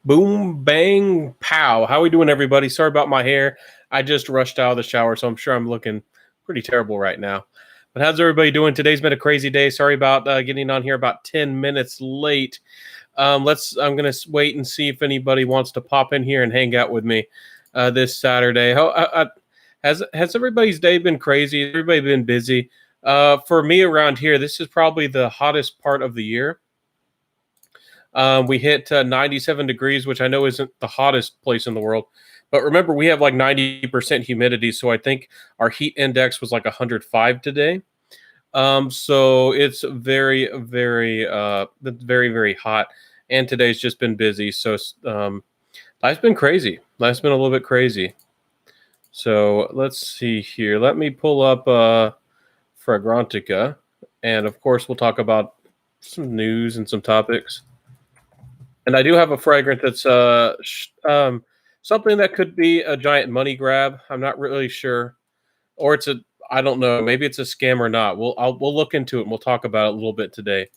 Boom, bang, pow. How we doing, everybody? Sorry about my hair. I just rushed out of the shower, so I'm sure I'm looking pretty terrible right now. But how's everybody doing? Today's been a crazy day. Sorry about getting on here about 10 minutes late. I'm gonna wait and see if anybody wants to pop in here and hang out with me this Saturday. Has everybody's day been crazy? Everybody been busy? For me around here, this is probably the hottest part of the year. We hit 97 degrees, which I know isn't the hottest place in the world. But remember, we have like 90% humidity. So I think our heat index was like 105 today. So it's very, very hot. And today's just been busy. So life's been crazy. Life's been a little bit crazy. So let's see here. Let me pull up Fragrantica. And of course, we'll talk about some news and some topics. And I do have a fragrance that's something that could be a giant money grab. I'm not really sure, or I don't know. Maybe it's a scam or not. We'll look into it and we'll talk about it a little bit today.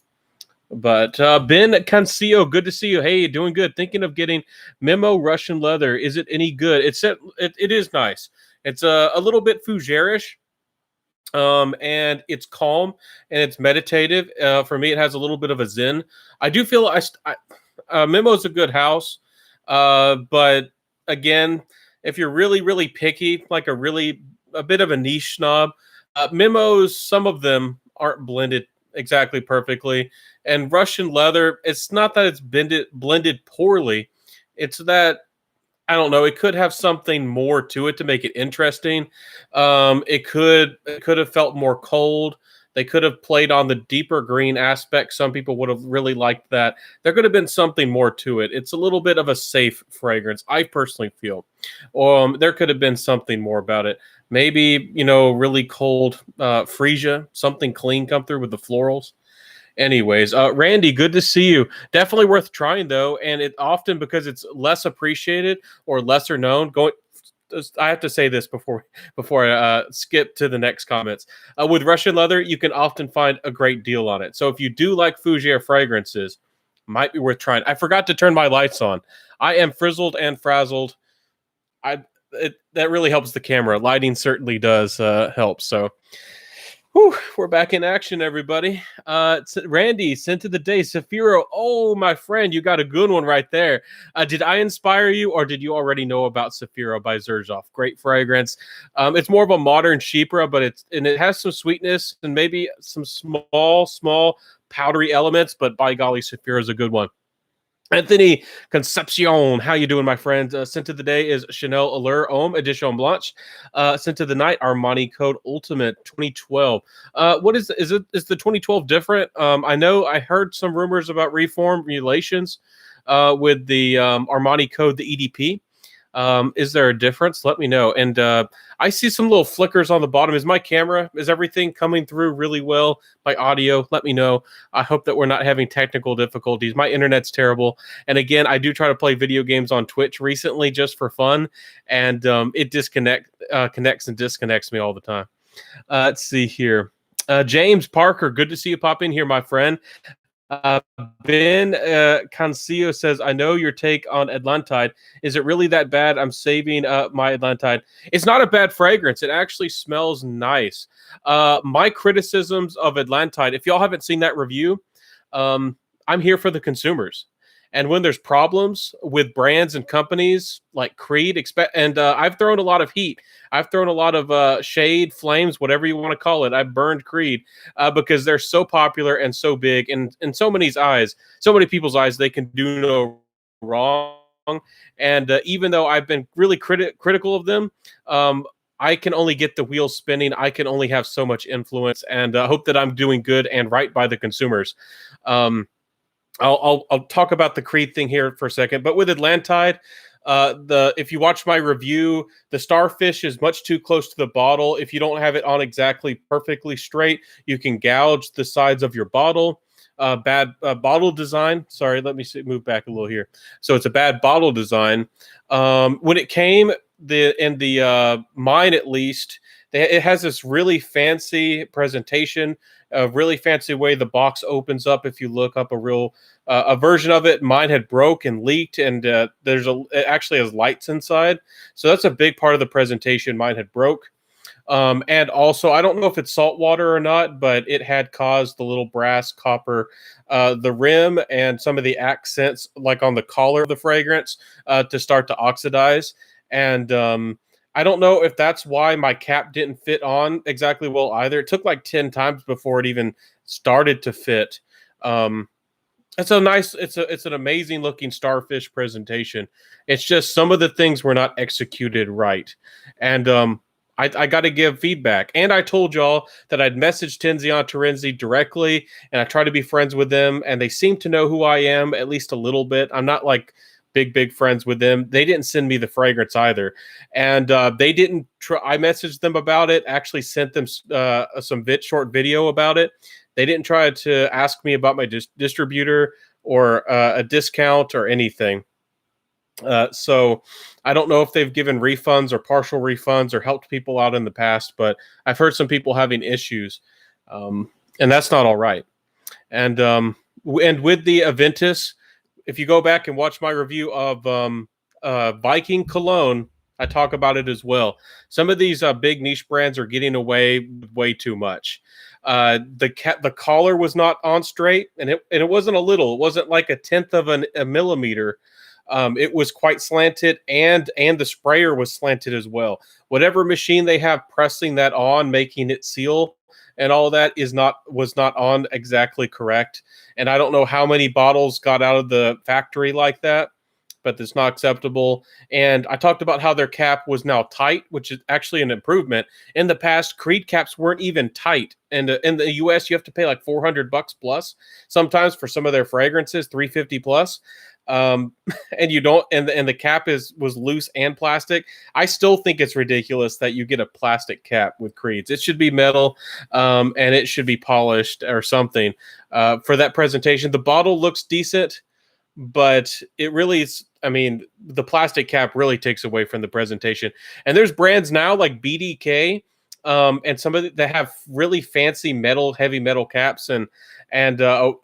But Ben Cancillo, good to see you. Hey, doing good. Thinking of getting Memo Russian Leather. Is it any good? It is nice. It's a little bit fougerish. And it's calm and it's meditative. For me, it has a little bit of a zen. I do feel Memo's a good house, but again, if you're really picky, like a bit of a niche snob, Memos, some of them aren't blended exactly perfectly. And Russian Leather, it's not that it's blended poorly, it's that I don't know. It could have something more to it to make it interesting. It could have felt more cold. They could have played on the deeper green aspect. Some people would have really liked that. There could have been something more to it. It's a little bit of a safe fragrance, I personally feel. There could have been something more about it. Maybe, really cold freesia, something clean come through with the florals. Anyways, Randy, good to see you. Definitely worth trying though, and it often because it's less appreciated or lesser known. I have to say this before I skip to the next comments. With Russian Leather, you can often find a great deal on it. So if you do like Fougere fragrances, might be worth trying. I forgot to turn my lights on. I am frizzled and frazzled. That really helps the camera. Lighting certainly does help. So. Whew, we're back in action, everybody. Randy, scent of the day, Safiro. Oh, my friend, you got a good one right there. Did I inspire you, or did you already know about Safiro by Xerjoff? Great fragrance. It's more of a modern Chypre, but it has some sweetness and maybe some small powdery elements. But by golly, Safiro is a good one. Anthony Concepcion, how you doing, my friend? Scent of the day is Chanel Allure Homme Edition Blanche. Scent of the night, Armani Code Ultimate 2012. What is the 2012 different? I know I heard some rumors about reformulations with the Armani Code, the EDP. Is there a difference? Let me know. And I see some little flickers on the bottom. Is everything coming through really well? My audio, let me know. I hope that we're not having technical difficulties. My internet's terrible. And again, I do try to play video games on Twitch recently just for fun. And it connects and disconnects me all the time. Let's see here. James Parker, good to see you pop in here, my friend. Ben Cancillo says, I know your take on Atlantide. Is it really that bad? I'm saving my Atlantide. It's not a bad fragrance. It actually smells nice. My criticisms of Atlantide, if y'all haven't seen that review, I'm here for the consumers. And when there's problems with brands and companies like Creed, I've thrown a lot of heat. I've thrown a lot of shade, flames, whatever you want to call it. I've burned Creed because they're so popular and so big. And in so many people's eyes, they can do no wrong. And even though I've been really critical of them, I can only get the wheels spinning. I can only have so much influence, and hope that I'm doing good and right by the consumers. I'll talk about the Creed thing here for a second, but with Atlantide, if you watch my review, the starfish is much too close to the bottle. If you don't have it on exactly perfectly straight, you can gouge the sides of your bottle. Bad bottle design. Sorry, let me move back a little here. So it's a bad bottle design. When it came, in the mine at least, It has this really fancy presentation, a really fancy way the box opens up. If you look up a version of it, mine had broke and leaked, and it actually has lights inside, so that's a big part of the presentation. Mine had broke. And also, I don't know if it's salt water or not, but it had caused the little brass copper, the rim, and some of the accents, like on the collar of the fragrance, to start to oxidize. And I don't know if that's why my cap didn't fit on exactly well either. It took like 10 times before it even started to fit. Um, it's an amazing looking starfish presentation. It's just some of the things were not executed right. And I got to give feedback. And I told y'all that I'd messaged Tenzion Terenzi directly, and I try to be friends with them, and they seem to know who I am at least a little bit. I'm not like big friends with them. They didn't send me the fragrance either, and they didn't. I messaged them about it. Actually, sent them some short video about it. They didn't try to ask me about my distributor or a discount or anything. So I don't know if they've given refunds or partial refunds or helped people out in the past, but I've heard some people having issues, and that's not all right. And with the Aventus, if you go back and watch my review of Viking Cologne, I talk about it as well. Some of these big niche brands are getting away with way too much. The collar was not on straight, and it wasn't a little. It wasn't like a tenth of a millimeter. It was quite slanted, and the sprayer was slanted as well. Whatever machine they have pressing that on, making it seal, and all that was not on exactly correct. And I don't know how many bottles got out of the factory like that, but it's not acceptable. And I talked about how their cap was now tight, which is actually an improvement. In the past, Creed caps weren't even tight. And in the US, you have to pay like $400 plus sometimes for some of their fragrances, $350 plus. And you don't, and the cap was loose and plastic. I still think it's ridiculous that you get a plastic cap with Creeds. It should be metal, and it should be polished or something. For that presentation, the bottle looks decent, but it really is. I mean, the plastic cap really takes away from the presentation. And there's brands now like BDK, and some of that have really fancy heavy metal caps, and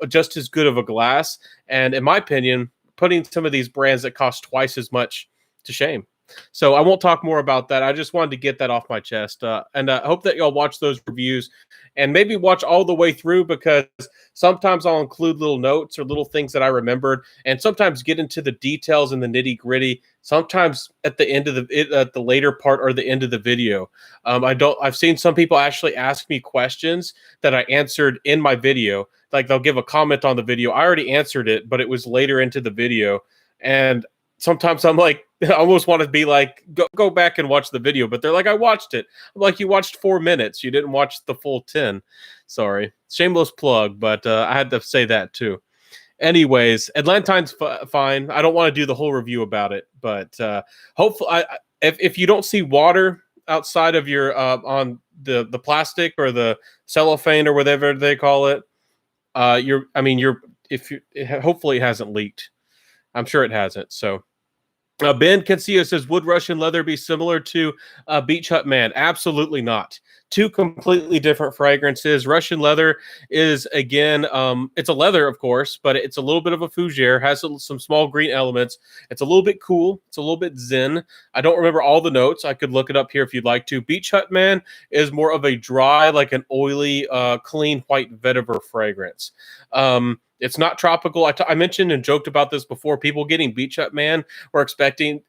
just as good of a glass. And in my opinion, putting some of these brands that cost twice as much to shame. So I won't talk more about that. I just wanted to get that off my chest. And I hope that y'all watch those reviews and maybe watch all the way through, because sometimes I'll include little notes or little things that I remembered, and sometimes get into the details and the nitty gritty. Sometimes at the end of at the later part or the end of the video. I've seen some people actually ask me questions that I answered in my video. Like they'll give a comment on the video. I already answered it, but it was later into the video. And sometimes I'm like, I almost want to be like, go back and watch the video. But they're like, I watched it. I'm like, you watched 4 minutes. You didn't watch the full 10. Sorry. Shameless plug, but I had to say that too. Anyways, Atlantine's fine. I don't want to do the whole review about it, but hopefully, if you don't see water outside of your on the plastic or the cellophane or whatever they call it, hopefully it hasn't leaked. I'm sure it hasn't. So Ben Cancillo says, would Russian leather be similar to Beach Hut Man? Absolutely not. Two completely different fragrances. Russian leather is, again, it's a leather, of course, but it's a little bit of a fougere, has some small green elements. It's a little bit cool. It's a little bit zen. I don't remember all the notes. I could look it up here if you'd like to. Beach Hut Man is more of a dry, like an oily, clean white vetiver fragrance. It's not tropical. I mentioned and joked about this before. People getting Beach Hut Man were expecting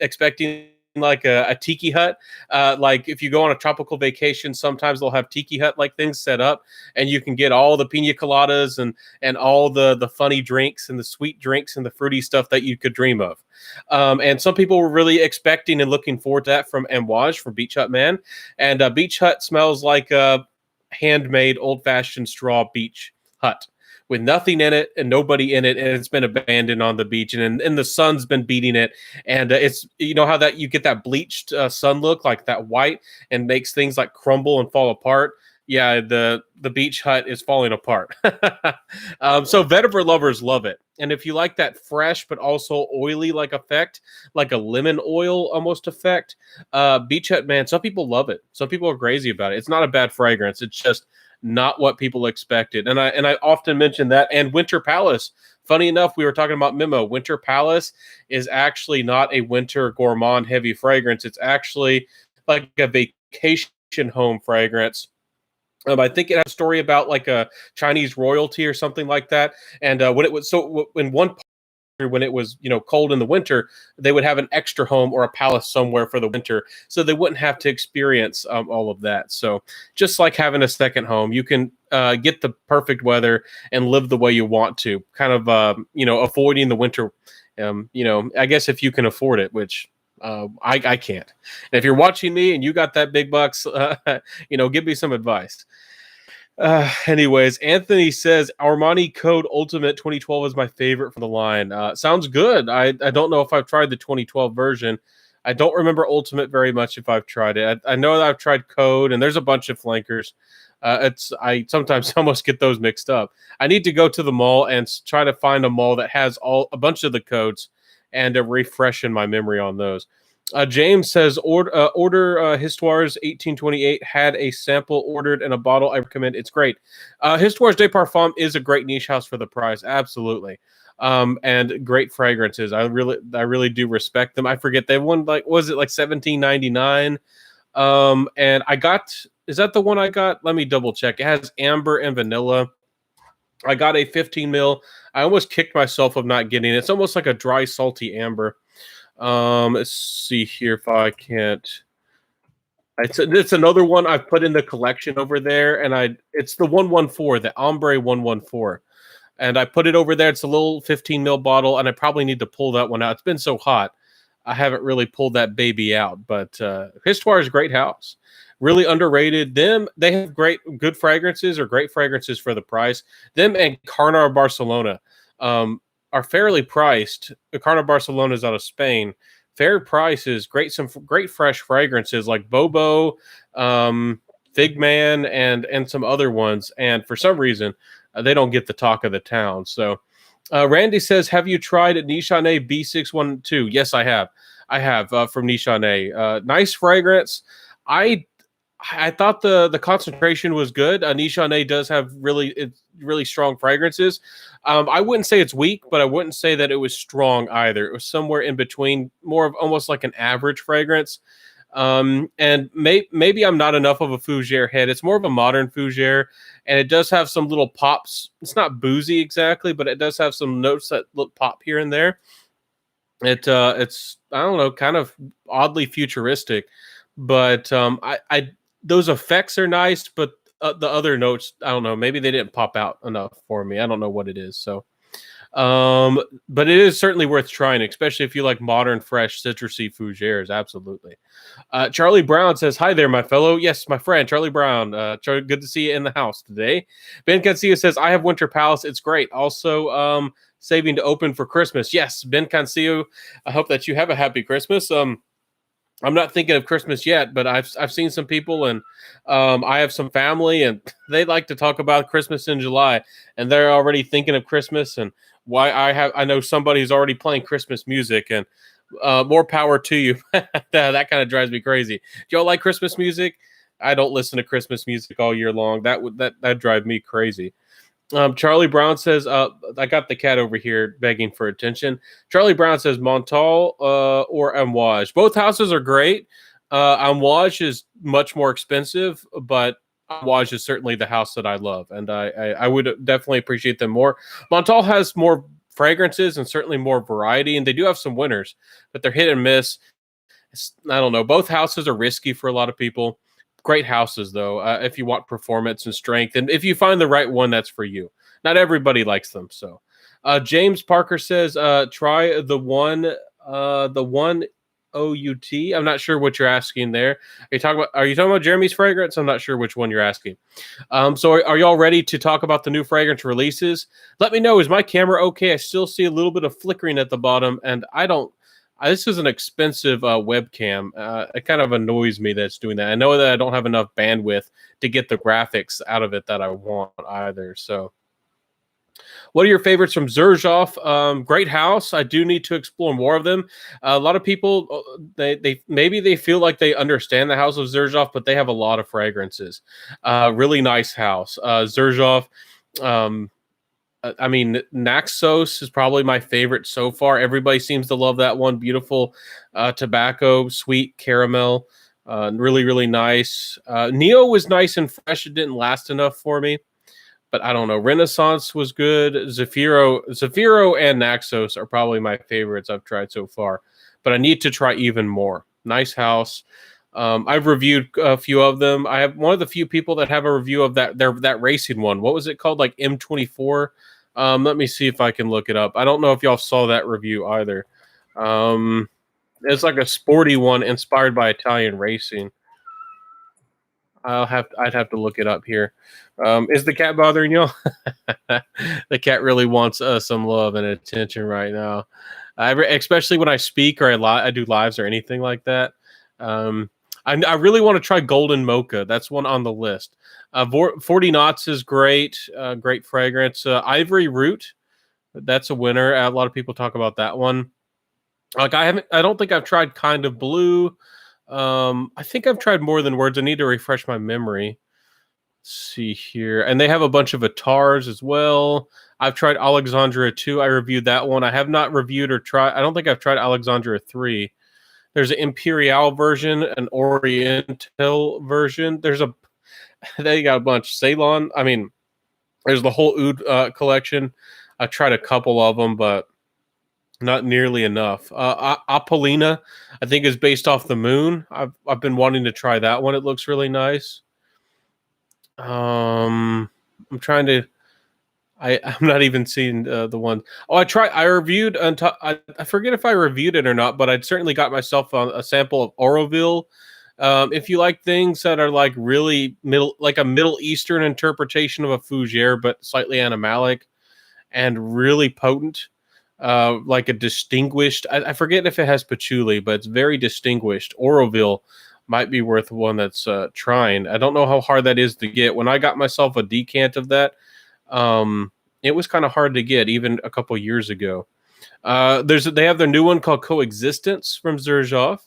like a tiki hut. Like if you go on a tropical vacation, sometimes they'll have tiki hut like things set up, and you can get all the pina coladas and all the funny drinks and the sweet drinks and the fruity stuff that you could dream of. And some people were really expecting and looking forward to that from Amouage, from Beach Hut Man. And Beach Hut smells like a handmade old-fashioned straw beach hut, with nothing in it and nobody in it, and it's been abandoned on the beach, and the sun's been beating it, and it's, you know how that you get that bleached sun look, like that white, and makes things like crumble and fall apart. Yeah, the beach hut is falling apart. So vetiver lovers love it, and if you like that fresh but also oily like effect, like a lemon oil almost effect, beach hut, man, some people love it. Some people are crazy about it. It's not a bad fragrance. It's just not what people expected, and I often mention that. And Winter Palace. Funny enough, we were talking about Mimo. Winter Palace is actually not a winter gourmand heavy fragrance. It's actually like a vacation home fragrance. I think it has a story about like a Chinese royalty or something like that. And when it was in one part, when it was cold in the winter, they would have an extra home or a palace somewhere for the winter, so they wouldn't have to experience all of that. So just like having a second home, you can get the perfect weather and live the way you want to, kind of avoiding the winter. I guess if you can afford it, which I can't. And if you're watching me and you got that big bucks, give me some advice. Anyways, Anthony says Armani Code Ultimate 2012 is my favorite from the line. Sounds good. I don't know if I've tried the 2012 version. I don't remember Ultimate very much if I've tried it. I know that I've tried Code, and there's a bunch of flankers. I sometimes almost get those mixed up. I need to go to the mall and try to find a mall that has a bunch of the codes and refresh in my memory on those. James says order Histoires 1828 had a sample ordered in a bottle. I recommend. It's great. Histoires de Parfum is a great niche house for the price. Absolutely. And great fragrances. I really do respect them. I forget they won was it like $17.99? And I got, is that the one I got? Let me double check. It has amber and vanilla. I got a 15 mil. I almost kicked myself of not getting it. It's almost like a dry, salty amber. Let's see here if I can't. It's another one I've put in the collection over there, and it's the 114, the Ombre 114, and I put it over there. It's a little 15 mil bottle, and I probably need to pull that one out. It's been so hot, I haven't really pulled that baby out. But Histoire is a great house, really underrated. They have good fragrances or great fragrances for the price. Them and Carnar Barcelona. Are fairly priced. The Carnar Barcelona is out of Spain. Fair prices, some great fresh fragrances like Bobo, Figman, and some other ones. And for some reason, they don't get the talk of the town. So, Randy says, "Have you tried Nichane B612?" Yes, I have. I have from Nichane. Nice fragrance. I thought the concentration was good. Nichane does have really strong fragrances. I wouldn't say it's weak, but I wouldn't say that it was strong either. It was somewhere in between, more of almost like an average fragrance. And maybe I'm not enough of a fougere head. It's more of a modern fougere, and it does have some little pops. It's not boozy exactly, but it does have some notes that look pop here and there. It's I don't know, kind of oddly futuristic, but I those effects are nice, but the other notes, I don't know, maybe they didn't pop out enough for me. I don't know what it is. So, but it is certainly worth trying, especially if you like modern, fresh, citrusy fougères. Absolutely. Charlie Brown says, "Hi there, my fellow." Yes, my friend, Charlie Brown. Charlie, good to see you in the house today. Ben Cancilla says, "I have Winter Palace. It's great." Also, saving to open for Christmas. Yes, Ben Cancillo, I hope that you have a happy Christmas. I'm not thinking of Christmas yet, but I've seen some people, and I have some family, and they like to talk about Christmas in July, and they're already thinking of Christmas and why I know somebody who's already playing Christmas music, and more power to you. That kind of drives me crazy. Do y'all like Christmas music? I don't listen to Christmas music all year long. That drive me crazy. Charlie Brown says, I got the cat over here begging for attention. Charlie Brown says Montal or Amouage. Both houses are great. Amouage is much more expensive, but Amouage is certainly the house that I love, and I would definitely appreciate them more. Montal has more fragrances and certainly more variety, and they do have some winners, but they're hit and miss. I don't know. Both houses are risky for a lot of people. Great houses, though, if you want performance and strength. And if you find the right one, that's for you. Not everybody likes them. So James Parker says, try the one OUT. I'm not sure what you're asking there. Are you talking about Jeremy's fragrance? I'm not sure which one you're asking. So are y'all ready to talk about the new fragrance releases? Let me know. Is my camera okay? I still see a little bit of flickering at the bottom, and I don't This is an expensive webcam. It kind of annoys me that it's doing that. I know that I don't have enough bandwidth to get the graphics out of it that I want either. So, what are your favorites from Xerjoff? Great house. I do need to explore more of them. A lot of people they maybe they feel like they understand the house of Xerjoff, but they have a lot of fragrances. Really nice house. Xerjoff. Um, I mean, Naxos is probably my favorite so far. Everybody seems to love that one. Beautiful tobacco, sweet caramel, really, really nice. Neo was nice and fresh. It didn't last enough for me, but I don't know. Renaissance was good. Zafiro and Naxos are probably my favorites I've tried so far, but I need to try even more. Nice house. I've reviewed a few of them. I have one of the few people that have a review of that racing one. What was it called? Like M24. Let me see if I can look it up. I don't know if y'all saw that review either. It's like a sporty one inspired by Italian racing. I'd have to look it up here. Is the cat bothering y'all? The cat really wants some love and attention right now. Especially when I speak or I do lives or anything like that. I really want to try Golden Mocha. That's one on the list. 40 Knots is great. Great fragrance. Ivory Root. That's a winner. A lot of people talk about that one. Like I don't think I've tried Kind of Blue. I think I've tried More Than Words. I need to refresh my memory. Let's see here. And they have a bunch of Atars as well. I've tried Alexandria 2. I reviewed that one. I have not reviewed or tried. I don't think I've tried Alexandria 3. There's an Imperial version, an Oriental version. They got a bunch. Ceylon. I mean, there's the whole Oud collection. I tried a couple of them, but not nearly enough. Apollina, I think, is based off the moon. I've been wanting to try that one. It looks really nice. I'm trying to. I'm not even seeing the one. Oh, I reviewed. I forget if I reviewed it or not, but I'd certainly got myself a sample of Oroville. If you like things that are like really like a Middle Eastern interpretation of a fougere, but slightly animalic and really potent, like a distinguished. I forget if it has patchouli, but it's very distinguished. Oroville might be worth one that's trying. I don't know how hard that is to get. When I got myself a decant of that, it was kind of hard to get even a couple years ago. They have their new one called Coexistence from Xerjoff.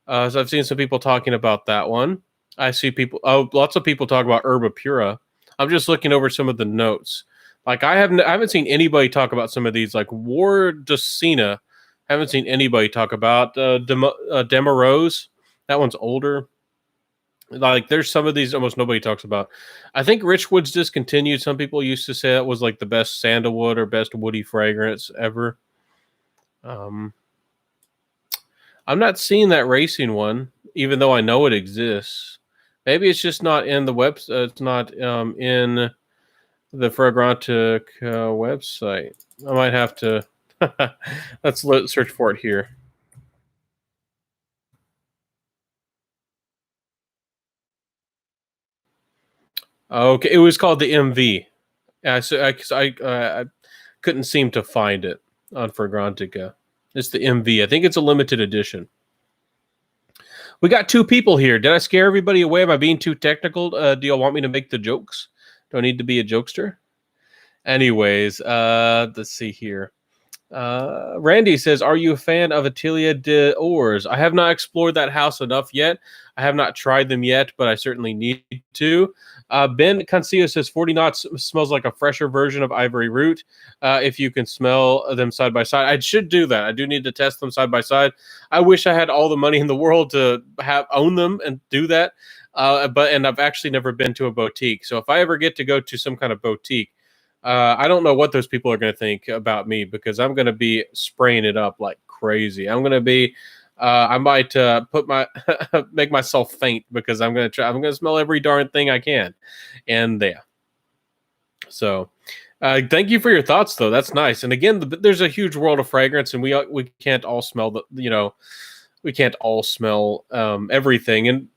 So I've seen some people talking about that one. I see lots of people talk about Herba Pura. I'm just looking over some of the notes. Like I haven't seen anybody talk about some of these. Like War Docina, haven't seen anybody talk about Demarose. That one's older. Like there's some of these almost nobody talks about. I think Richwood's discontinued. Some people used to say that was like the best sandalwood or best woody fragrance ever. I'm not seeing that racing one, even though I know it exists. Maybe it's just not in the it's not in the Fragrantica website. I might have to. Let's search for it here. Okay, it was called the MV. I couldn't seem to find it on Fragrantica. It's the MV. I think it's a limited edition. We got two people here. Did I scare everybody away? Am I being too technical? Do y'all want me to make the jokes? Do I need to be a jokester? Anyways, let's see here. Randy says, are you a fan of Atelier des Ors? I have not explored that house enough yet. I have not tried them yet, but I certainly need to. Ben Cancillo says 40 Knots smells like a fresher version of Ivory Root. If you can smell them side by side, I should do that. I do need to test them side by side. I wish I had all the money in the world to own them and do that. And I've actually never been to a boutique. So if I ever get to go to some kind of boutique, I don't know what those people are going to think about me because I'm going to be spraying it up like crazy. I'm going to be, I might make myself faint because I'm going to smell every darn thing I can. And there. So, thank you for your thoughts though. That's nice. And again, there's a huge world of fragrance and we can't all smell we can't all smell, everything. And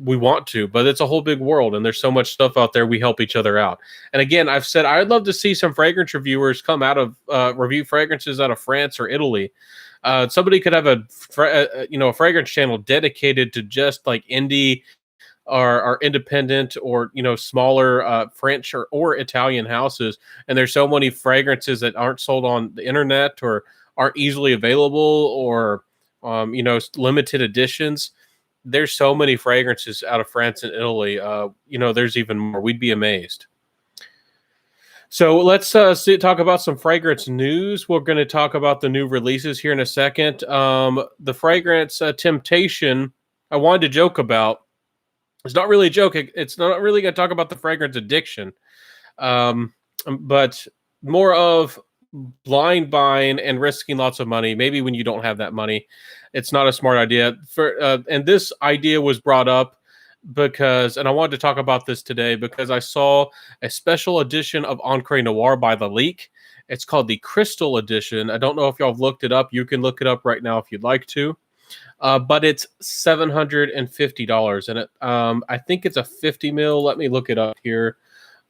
we want to, but it's a whole big world and there's so much stuff out there. We help each other out. And again, I've said I'd love to see some fragrance reviewers come out of review fragrances out of France or Italy. Somebody could have a fragrance channel dedicated to just like indie or independent or smaller French or Italian houses, and there's so many fragrances that aren't sold on the internet or aren't easily available or limited editions. There's so many fragrances out of France and Italy. There's even more. We'd be amazed. So let's talk about some fragrance news. We're going to talk about the new releases here in a second. The fragrance Temptation, I wanted to joke about. It's not really a joke. It's not really going to talk about the fragrance addiction, but more of blind buying and risking lots of money. Maybe when you don't have that money, it's not a smart idea. And this idea was brought up because, and I wanted to talk about this today because I saw a special edition of Encre Noir by Lalique. It's called the Crystal Edition. I don't know if y'all have looked it up. You can look it up right now if you'd like to. But it's $750, and I think it's a 50 mil. Let me look it up here.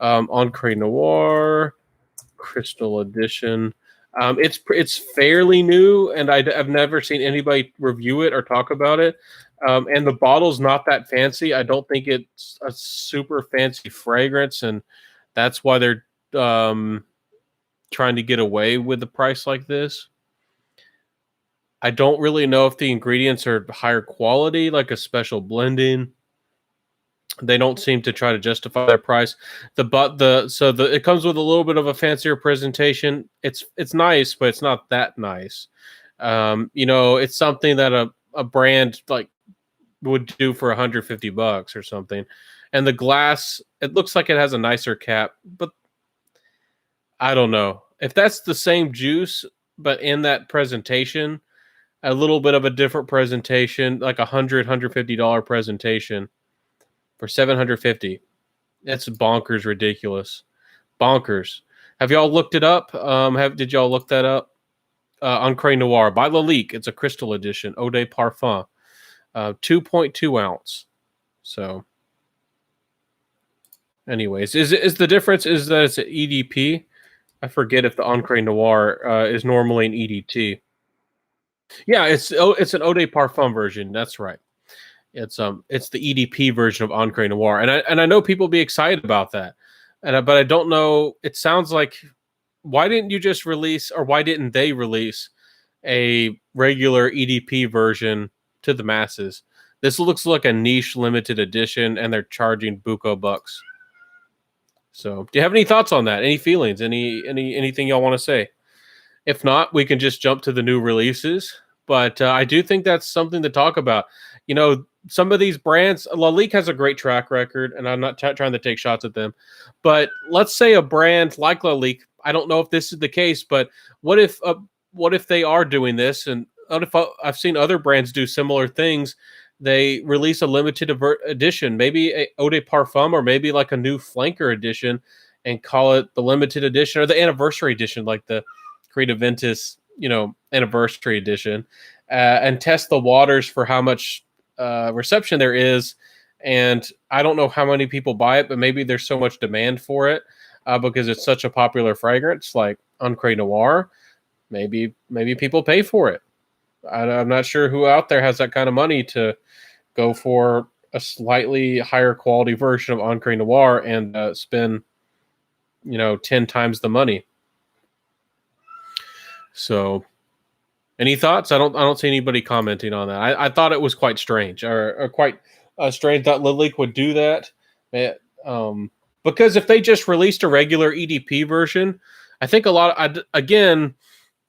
Encre Noir Crystal Edition. It's fairly new, and I've never seen anybody review it or talk about it. And the bottle's not that fancy. I don't think it's a super fancy fragrance, and that's why they're trying to get away with the price like this. I don't really know if the ingredients are higher quality, like a special blending. They don't seem to try to justify their price. It comes with a little bit of a fancier presentation. It's nice, but it's not that nice. It's something that a brand like would do for $150 or something. And the glass, it looks like it has a nicer cap, but I don't know if that's the same juice, but in that presentation, a little bit of a different presentation, like $150 presentation for $750. That's bonkers, ridiculous, bonkers. Have y'all looked it up? Did y'all look that up? Encre Noir by Lalique. It's a crystal edition, Eau de Parfum, 2.2 ounce. So, anyways, is the difference is that it's an EDP? I forget if the Encre Noir is normally an EDT. Yeah, it's an Eau de Parfum version. That's right. It's the EDP version of Encre Noir, and I know people be excited about that, but I don't know. It sounds like why didn't you just release, or why didn't they release a regular EDP version to the masses? This looks like a niche limited edition, and they're charging buco bucks. So, do you have any thoughts on that? Any feelings? Anything y'all want to say? If not, we can just jump to the new releases. But I do think that's something to talk about. Some of these brands, Lalique has a great track record, and I'm not trying to take shots at them. But let's say a brand like Lalique, I don't know if this is the case, but what if they are doing this? And what if I've seen other brands do similar things? They release a limited edition, maybe a Eau de Parfum, or maybe like a new flanker edition, and call it the limited edition or the anniversary edition, like the Creed Aventus, anniversary edition, and test the waters for how much reception there is. And I don't know how many people buy it, but maybe there's so much demand for it because it's such a popular fragrance, like Encre Noir. Maybe people pay for it. I'm not sure who out there has that kind of money to go for a slightly higher quality version of Encre Noir and spend 10 times the money. So, any thoughts? I don't see anybody commenting on that. I thought it was quite strange, or quite strange that Lalique would do that. Because if they just released a regular EDP version, I think again,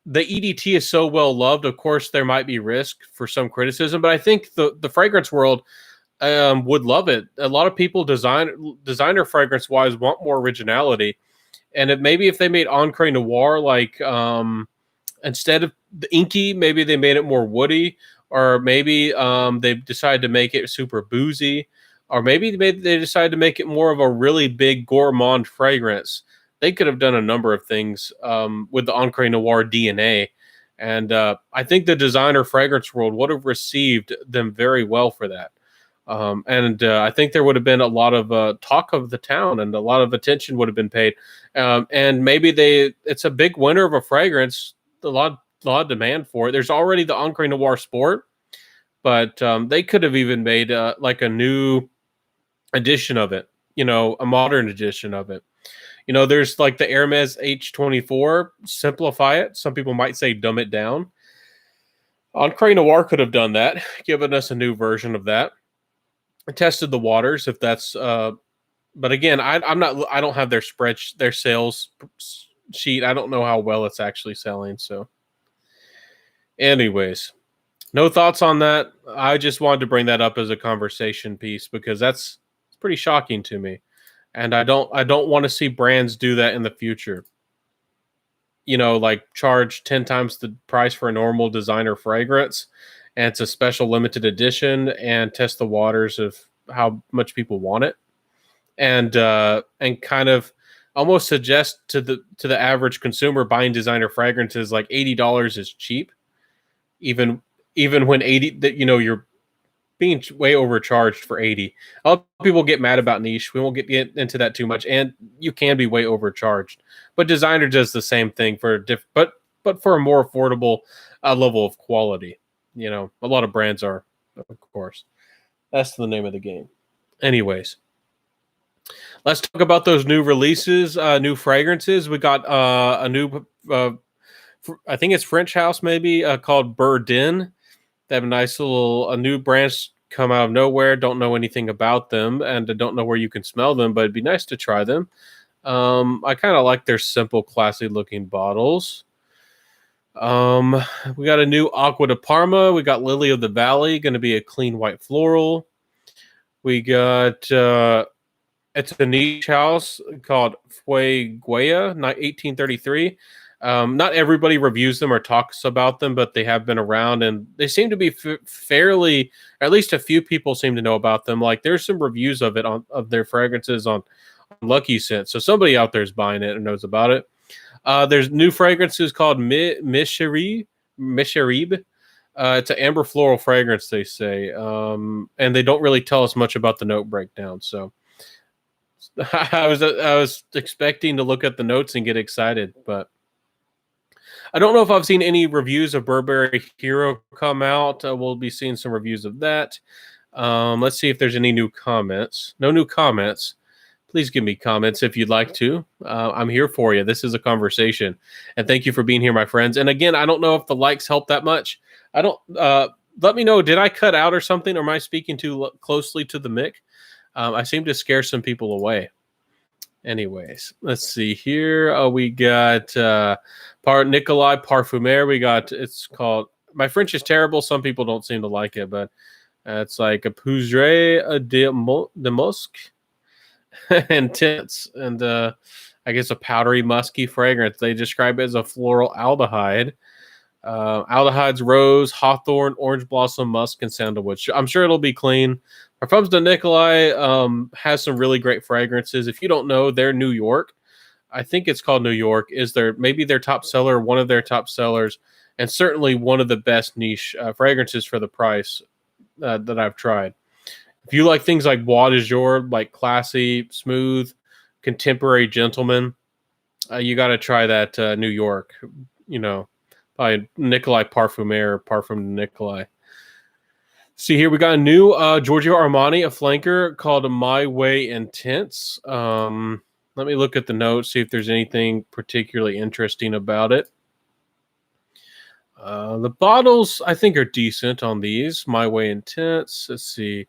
the EDT is so well loved. Of course, there might be risk for some criticism, but I think the fragrance world would love it. A lot of people designer fragrance wise want more originality, and maybe if they made Encre Noir like instead of the inky, maybe they made it more woody, or maybe they decided to make it super boozy, or maybe they decided to make it more of a really big gourmand fragrance. They could have done a number of things with the Encre Noir DNA. And I think the designer fragrance world would have received them very well for that. I think there would have been a lot of talk of the town, and a lot of attention would have been paid. And maybe it's a big winner of a fragrance. A lot of a lot of demand for it. There's already the Ancre Noir Sport, but they could have even made like a new edition of it, a modern edition of it. There's like the Hermes H24, simplify it. Some people might say dumb it down. Ancre Noir could have done that, given us a new version of that. I tested the waters if that's but again, I don't have their sales sheet. I don't know how well it's actually selling. So anyways, no thoughts on that. I just wanted to bring that up as a conversation piece because that's pretty shocking to me. And I don't want to see brands do that in the future. Like charge 10 times the price for a normal designer fragrance, and it's a special limited edition, and test the waters of how much people want it, and kind of almost suggest to the average consumer buying designer fragrances like $80 is cheap, even when 80 that you're being way overcharged for 80. A lot of people get mad about niche. We won't get into that too much, and you can be way overcharged. But designer does the same thing for but for a more affordable level of quality. A lot of brands are, of course. That's the name of the game. Anyways, let's talk about those new releases, new fragrances. We got a new, I think it's French house maybe, called Bourdin. They have a new branch come out of nowhere. Don't know anything about them, and I don't know where you can smell them, but it'd be nice to try them. I kind of like their simple, classy looking bottles. We got a new Aqua de Parma. We got Lily of the Valley, going to be a clean white floral. We got it's a niche house called Fueguea, 1833. Not everybody reviews them or talks about them, but they have been around, and they seem to be fairly, at least a few people seem to know about them. Like there's some reviews of it of their fragrances on Lucky Scent, so somebody out there is buying it and knows about it. There's new fragrances called Misherib. It's an amber floral fragrance, they say, and they don't really tell us much about the note breakdown. So I was expecting to look at the notes and get excited, but I don't know if I've seen any reviews of Burberry Hero come out. We'll be seeing some reviews of that. Let's see if there's any new comments. No new comments. Please give me comments if you'd like to. I'm here for you. This is a conversation. And thank you for being here, my friends. And again, I don't know if the likes help that much. I don't. Let me know, did I cut out or something? Or am I speaking too closely to the mic? I seem to scare some people away. Anyways, let's see here. We got Nicolai Parfumeur. We got, it's called, my French is terrible. Some people don't seem to like it, but it's like a Poudre de Musc and tints, and I guess a powdery musky fragrance. They describe it as a floral aldehyde. Aldehydes: rose, hawthorn, orange blossom, musk, and sandalwood. I'm sure it'll be clean. Parfums de Nicolai has some really great fragrances. If you don't know, they're New York. I think it's called New York. Is maybe their top seller, one of their top sellers, and certainly one of the best niche fragrances for the price that I've tried. If you like things like Bois de Jour, like classy, smooth, contemporary gentleman, you got to try that New York, by Nicolai Parfumeur, Parfum de Nicolai. See here, we got a new Giorgio Armani, a flanker called My Way Intense. Let me look at the notes, see if there's anything particularly interesting about it. The bottles, I think, are decent on these. My Way Intense. Let's see.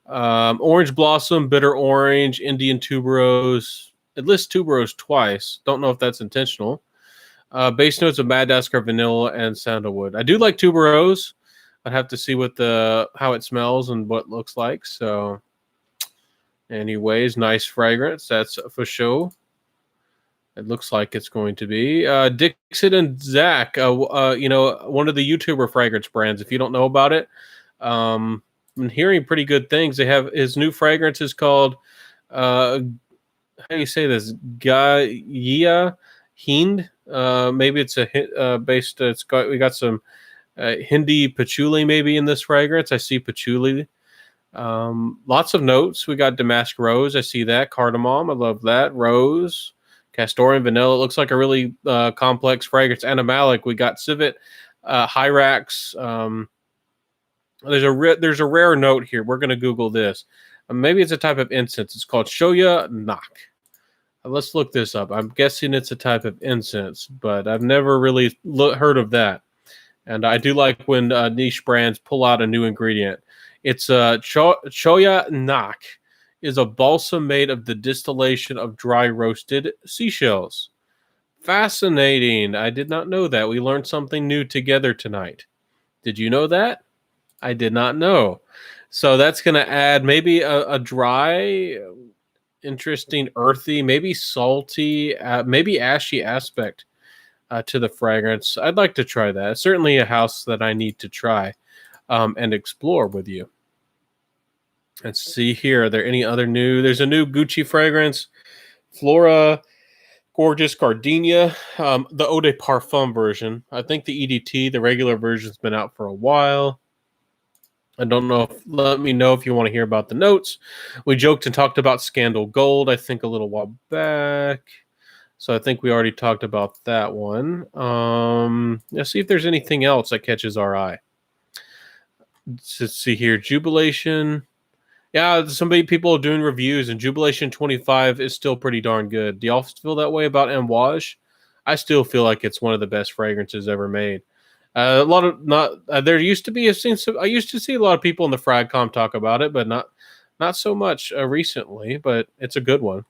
Orange Blossom, Bitter Orange, Indian Tuberose. It lists Tuberose twice. Don't know if that's intentional. Base notes of Madagascar, vanilla, and sandalwood. I do like Tuberose. I'd have to see how it smells and what it looks like. So, anyways, nice fragrance. That's for sure. It looks like it's going to be Dixit and Zach. One of the YouTuber fragrance brands. If you don't know about it, I'm hearing pretty good things. They have his new fragrance is called how do you say this? Gaia Hind. Maybe it's a based. We got some Hindi patchouli maybe in this fragrance. I see patchouli. Lots of notes. We got damask rose. I see that. Cardamom. I love that. Rose. Castor and vanilla. It looks like a really complex fragrance. Animalic. We got Civet, Hyrax. There's a rare note here. We're going to Google this. Maybe it's a type of incense. It's called Shoya Nak. Let's look this up. I'm guessing it's a type of incense, but I've never really heard of that. And I do like when niche brands pull out a new ingredient. It's Shoya Nak is a balsam made of the distillation of dry roasted seashells. Fascinating. I did not know that. We learned something new together tonight. Did you know that? I did not know. So that's going to add maybe a dry, interesting, earthy, maybe salty, maybe ashy aspect to the fragrance. I'd like to try that. It's certainly a house that I need to try and explore with you. Let's see here. Are there any other new? There's a new Gucci fragrance, Flora Gorgeous Gardenia, the Eau de Parfum version. I think the EDT, the regular version's been out for a while. I don't know. Let me know if you want to hear about the notes. We joked and talked about Scandal Gold, I think, a little while back. So I think we already talked about that one. Let's see if there's anything else that catches our eye. Let's see here. Jubilation. Yeah, people are doing reviews, and Jubilation 25 is still pretty darn good. Do y'all feel that way about Amouage? I still feel like it's one of the best fragrances ever made. There used to be I used to see a lot of people in the Fragcom talk about it, but not so much recently. But it's a good one.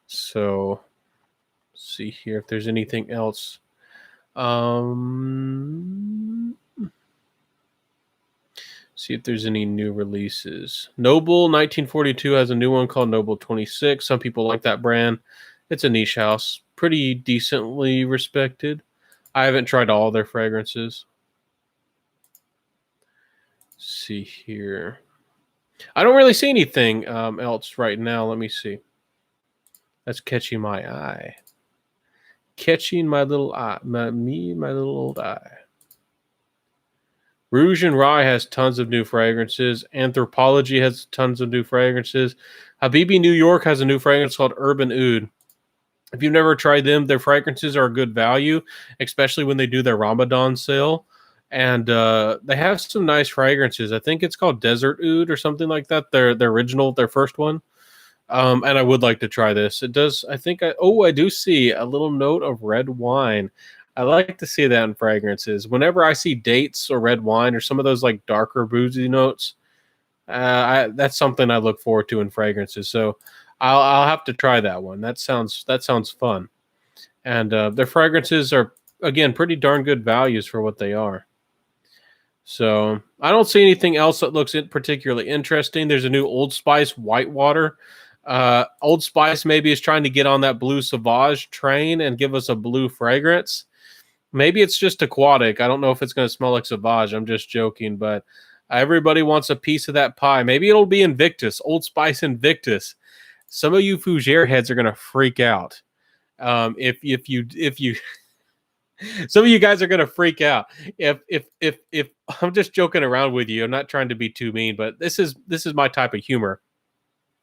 So, let's see here if there's anything else. See if there's any new releases. Noble 1942 has a new one called Noble 26. Some people like that brand. It's a niche house, pretty decently respected. I haven't tried all their fragrances. Let's see here. I don't really see anything else right now. Let me see. That's catching my eye. Catching my little eye. My little old eye. Rouge and Rye has tons of new fragrances. Anthropology has tons of new fragrances. Habibi New York has a new fragrance called Urban Oud. If you've never tried them, their fragrances are a good value, especially when they do their Ramadan sale. And they have some nice fragrances. I think it's called Desert Oud or something like that. Their original, their first one. And I would like to try this. It does, I do see a little note of red wine. I like to see that in fragrances. Whenever I see dates or red wine or some of those like darker boozy notes, that's something I look forward to in fragrances. So I'll have to try that one. That sounds fun. And their fragrances are, again, pretty darn good values for what they are. So I don't see anything else that looks particularly interesting. There's a new Old Spice Whitewater. Old Spice maybe is trying to get on that Blue Sauvage train and give us a blue fragrance. Maybe it's just aquatic. I don't know if it's going to smell like Sauvage. I'm just joking, but everybody wants a piece of that pie. Maybe it'll be Invictus, Old Spice Invictus. Some of you Fougere heads are going to freak out. If you some of you guys are going to freak out. If I'm just joking around with you, I'm not trying to be too mean, but this is my type of humor.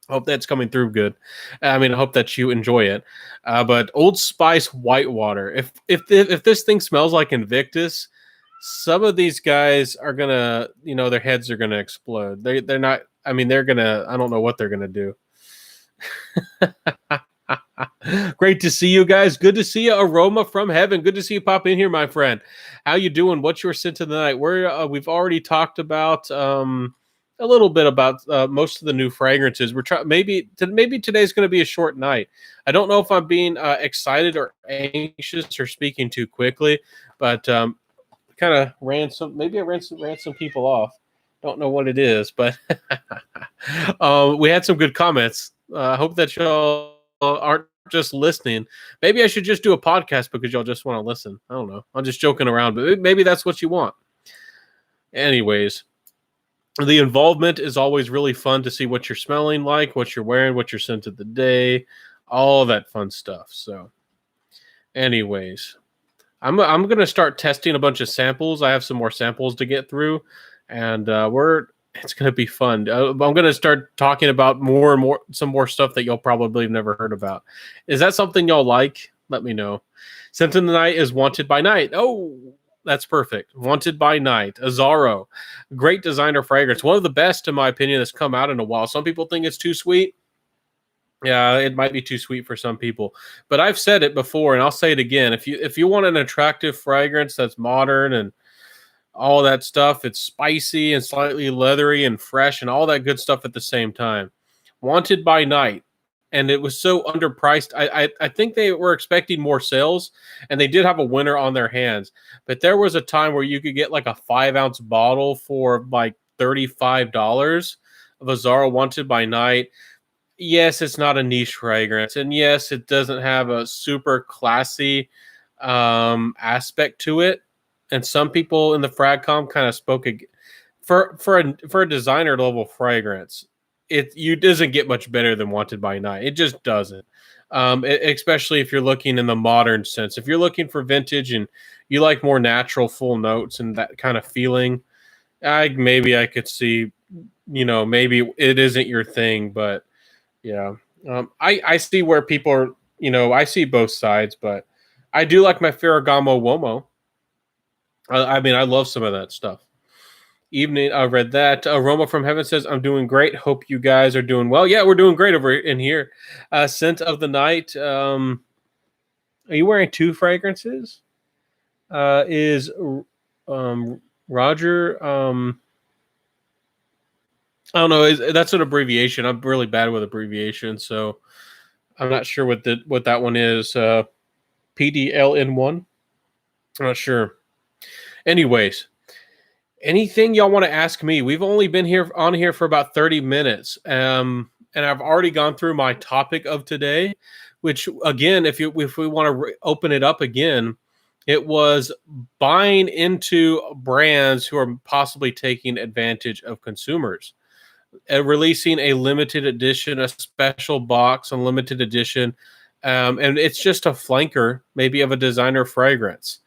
Hope that's coming through good. I mean, I hope that you enjoy it. But Old Spice Whitewater. If this thing smells like Invictus, some of these guys are gonna, their heads are gonna explode. They're not. I mean, they're gonna. I don't know what they're gonna do. Great to see you guys. Good to see you, Aroma from Heaven. Good to see you pop in here, my friend. How you doing? What's your scent of the night? We've already talked about a little bit about most of the new fragrances. We're trying. Maybe today's going to be a short night. I don't know if I'm being excited or anxious or speaking too quickly, but kind of ran some people off. Don't know what it is, but we had some good comments. I hope that y'all aren't just listening. Maybe I should just do a podcast because y'all just want to listen. I don't know. I'm just joking around, but maybe that's what you want. Anyways, the involvement is always really fun to see what you're smelling like, what you're wearing, what your scent of the day, all that fun stuff. So, anyways, I'm going to start testing a bunch of samples. I have some more samples to get through, and we're It's gonna be fun. I'm gonna start talking about more and more, some more stuff that y'all probably have never heard about. Is that something y'all like? Let me know. Sent in the Night is Wanted by Night. Oh, that's perfect. Wanted by Night. Azaro, great designer fragrance. One of the best, in my opinion, that's come out in a while. Some people think it's too sweet. Yeah, it might be too sweet for some people, but I've said it before, and I'll say it again. If you want an attractive fragrance that's modern and all that stuff. It's spicy and slightly leathery and fresh and all that good stuff at the same time. Wanted by Night. And it was so underpriced. I think they were expecting more sales, and they did have a winner on their hands. But there was a time where you could get like a 5-ounce bottle for like $35 of Azara Wanted by Night. Yes, it's not a niche fragrance, and yes, it doesn't have a super classy aspect to it. And some people in the fragcom kind of spoke for a designer level fragrance. It doesn't get much better than Wanted by Night. It just doesn't. Especially if you're looking in the modern sense. If you're looking for vintage and you like more natural full notes and that kind of feeling, maybe I could see, maybe it isn't your thing, but yeah. I see where people are, I see both sides, but I do like my Ferragamo Uomo. I mean, I love some of that stuff. Evening, I read that. Aroma from Heaven says, I'm doing great. Hope you guys are doing well. Yeah, we're doing great over in here. Scent of the Night. Are you wearing 2 fragrances? Is Roger? I don't know. That's an abbreviation. I'm really bad with abbreviations, so I'm not sure what that one is. PDLN1. I'm not sure. Anyways, anything y'all want to ask me? We've only been on here for about 30 minutes, and I've already gone through my topic of today. Which again, if we want to open it up again, it was buying into brands who are possibly taking advantage of consumers. Releasing a limited edition, a special box, a limited edition, and it's just a flanker, maybe of a designer fragrance.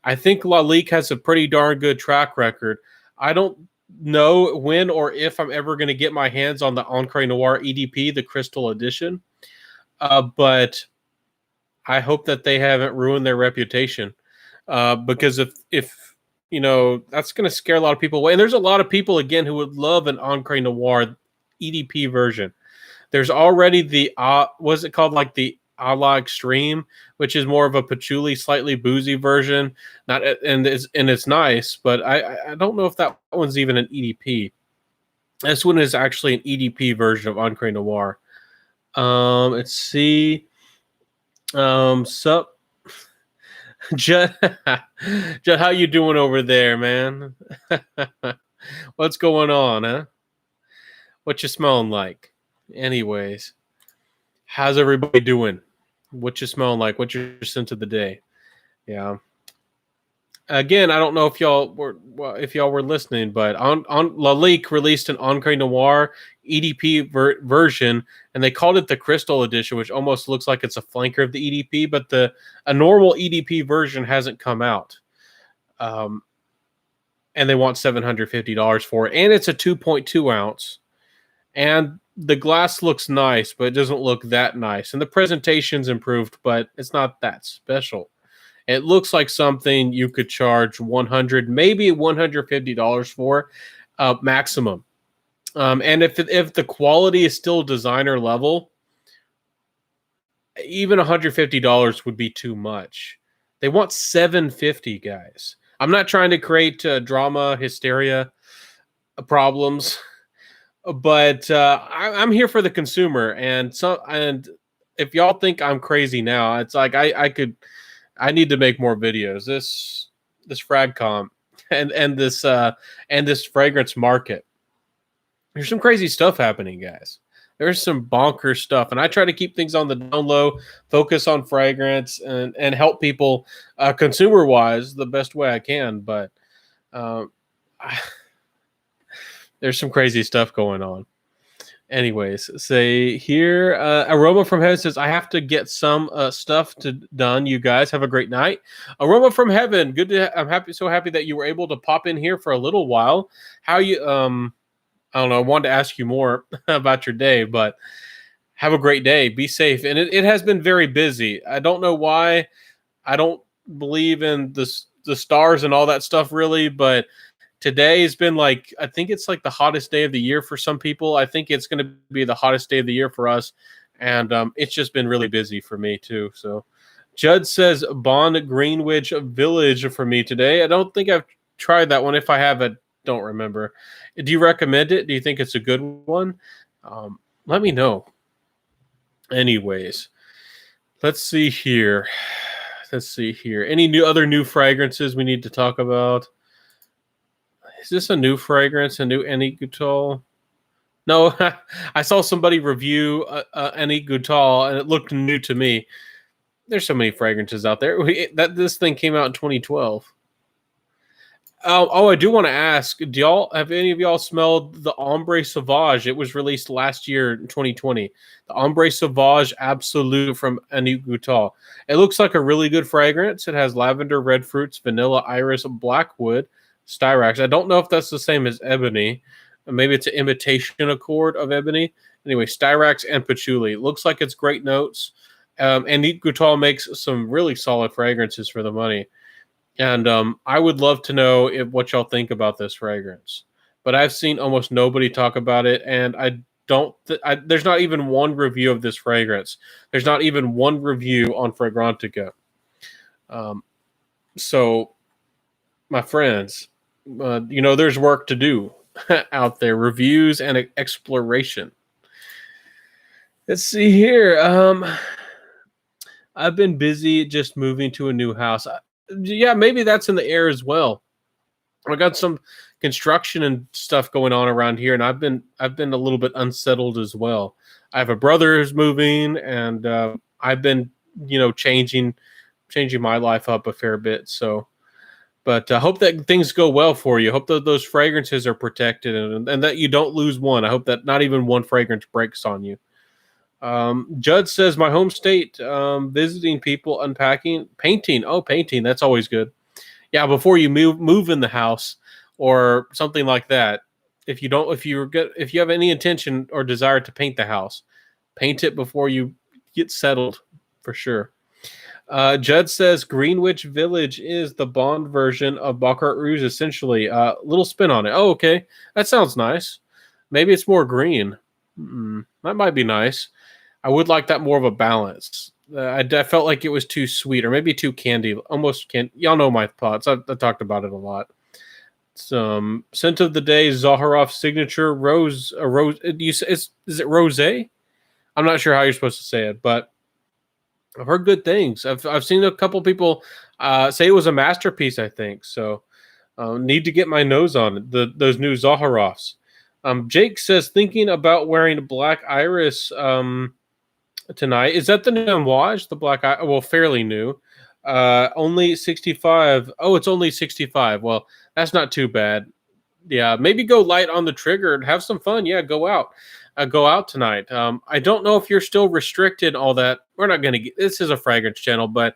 I think Lalique has a pretty darn good track record. I don't know when or if I'm ever going to get my hands on the Ancre Noir EDP, the Crystal Edition, but I hope that they haven't ruined their reputation, because if that's going to scare a lot of people away. And there's a lot of people, again, who would love an Ancre Noir EDP version. There's already the, what's it called? Like the a la Extreme, which is more of a patchouli, slightly boozy version. It's nice, but I don't know if that one's even an EDP. This one is actually an EDP version of Ancre Noir. Let's see. Sup, Judd, Judd, how you doing over there, man? What's going on, huh? What you smelling like? Anyways, how's everybody doing? What you smelling like? What's your scent of the day? Yeah. Again, I don't know if y'all were listening, but on Lalique released an Ancre Noir EDP version, and they called it the Crystal Edition, which almost looks like it's a flanker of the EDP, but a normal EDP version hasn't come out. And they want $750 for it, and it's a 2.2 ounce, and the glass looks nice, but it doesn't look that nice, and the presentation's improved, but it's not that special. It looks like something you could charge $100, maybe $150 for, maximum. And if the quality is still designer level, even $150 would be too much. They want $750, guys. I'm not trying to create drama, hysteria, problems, but I'm here for the consumer. And if y'all think I'm crazy now, it's like I need to make more videos. This fragcom and this fragrance market. There's some crazy stuff happening, guys. There's some bonkers stuff, and I try to keep things on the down low, focus on fragrance, and help people consumer wise the best way I can. But there's some crazy stuff going on. Anyways, say here, Aroma from Heaven says, I have to get some stuff done. You guys have a great night. Aroma from Heaven, good to I'm so happy that you were able to pop in here for a little while. How you I don't know. I wanted to ask you more about your day, but have a great day. Be safe. And it has been very busy. I don't know why. I don't believe in the stars and all that stuff really, but today has been like, I think it's like the hottest day of the year for some people. I think it's going to be the hottest day of the year for us, and it's just been really busy for me too. So, Judd says Bond Greenwich Village for me today. I don't think I've tried that one. If I have, I don't remember. Do you recommend it? Do you think it's a good one? Let me know. Anyways, let's see here. Let's see here. Any other new fragrances we need to talk about? Is this a new fragrance? A new Annie Goutal? No, I saw somebody review Annie Goutal, and it looked new to me. There's so many fragrances out there. That this thing came out in 2012. Oh, I do want to ask: have any of y'all smelled the Ombre Sauvage? It was released last year in 2020. The Ombre Sauvage Absolute from Annie Goutal. It looks like a really good fragrance. It has lavender, red fruits, vanilla, iris, blackwood, styrax. I don't know if that's the same as ebony. Maybe it's an imitation accord of ebony. Anyway, styrax and patchouli. It looks like it's great notes. Annie Goutal makes some really solid fragrances for the money. And I would love to know what y'all think about this fragrance. But I've seen almost nobody talk about it, and I don't. There's not even one review of this fragrance. There's not even one review on Fragrantica. So, my friends, there's work to do out there. Reviews and exploration. Let's see here. I've been busy just moving to a new house. Yeah, maybe that's in the air as well. I got some construction and stuff going on around here, and I've been a little bit unsettled as well. I have a brother who's moving, and I've been changing my life up a fair bit. So, but I hope that things go well for you. I hope that those fragrances are protected and that you don't lose one. I hope that not even one fragrance breaks on you. Judd says my home state, visiting people, unpacking, painting. Oh, painting. That's always good. Yeah. Before you move in the house or something like that. If you have any intention or desire to paint the house, paint it before you get settled for sure. Judd says Greenwich Village is the Bond version of Baccarat Rouge, essentially. Little spin on it. Oh, okay. That sounds nice. Maybe it's more green. That might be nice. I would like that more of a balance. I felt like it was too sweet or maybe too candy, almost candy. Y'all know my thoughts. I talked about it a lot. Some scent of the day, Zaharoff signature rose. A rose. Is it rosé? I'm not sure how you're supposed to say it, but I've heard good things. I've seen a couple people say it was a masterpiece. I think so. Need to get my nose on it. Those new Zaharoffs. Jake says thinking about wearing black iris tonight. Is that the new Amouage? The black eye? Well, fairly new. Only 65. Oh, it's only 65. Well, that's not too bad. Yeah, maybe go light on the trigger and have some fun. Yeah, go out. Go out tonight. I don't know if you're still restricted. All that. We're not going to get. This is a fragrance channel, but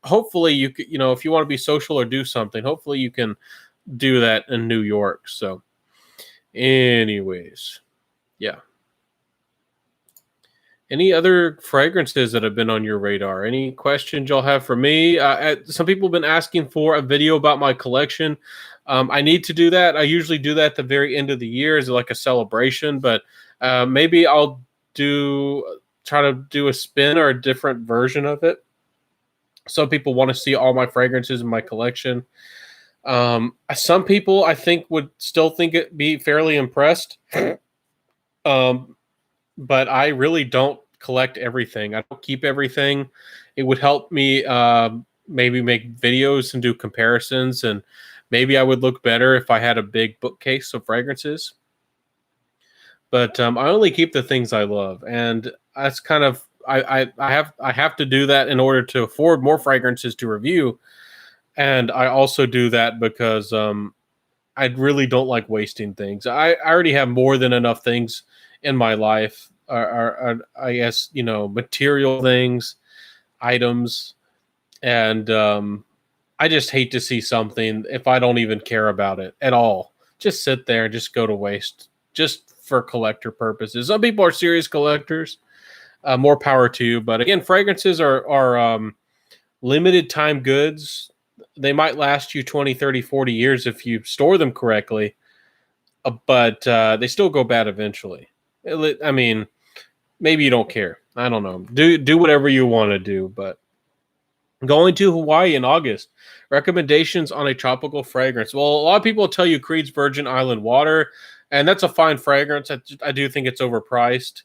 hopefully you could. If you want to be social or do something, hopefully you can do that in New York. So, anyways, yeah. Any other fragrances that have been on your radar? Any questions y'all have for me? Some people have been asking for a video about my collection. I need to do that. I usually do that at the very end of the year as like a celebration, but maybe I'll try to do a spin or a different version of it. Some people want to see all my fragrances in my collection. Some people I think would still think it be fairly impressed. But I really don't collect everything. I don't keep everything. It would help me maybe make videos and do comparisons, and maybe I would look better if I had a big bookcase of fragrances. But I only keep the things I love, and that's kind of I have to do that in order to afford more fragrances to review, and I also do that because I really don't like wasting things. I already have more than enough things in my life are I guess material things, items, and I just hate to see something if I don't even care about it at all just sit there and just go to waste. just for collector purposes. Some people are serious collectors. More power to you. But again, fragrances are limited time goods. They might last you 20, 30, 40 years if you store them correctly, but they still go bad eventually. I mean, maybe you don't care. I don't know. Do whatever you want to do, but going to Hawaii in August. Recommendations on a tropical fragrance. Well, a lot of people tell you Creed's Virgin Island Water, and that's a fine fragrance. I do think it's overpriced.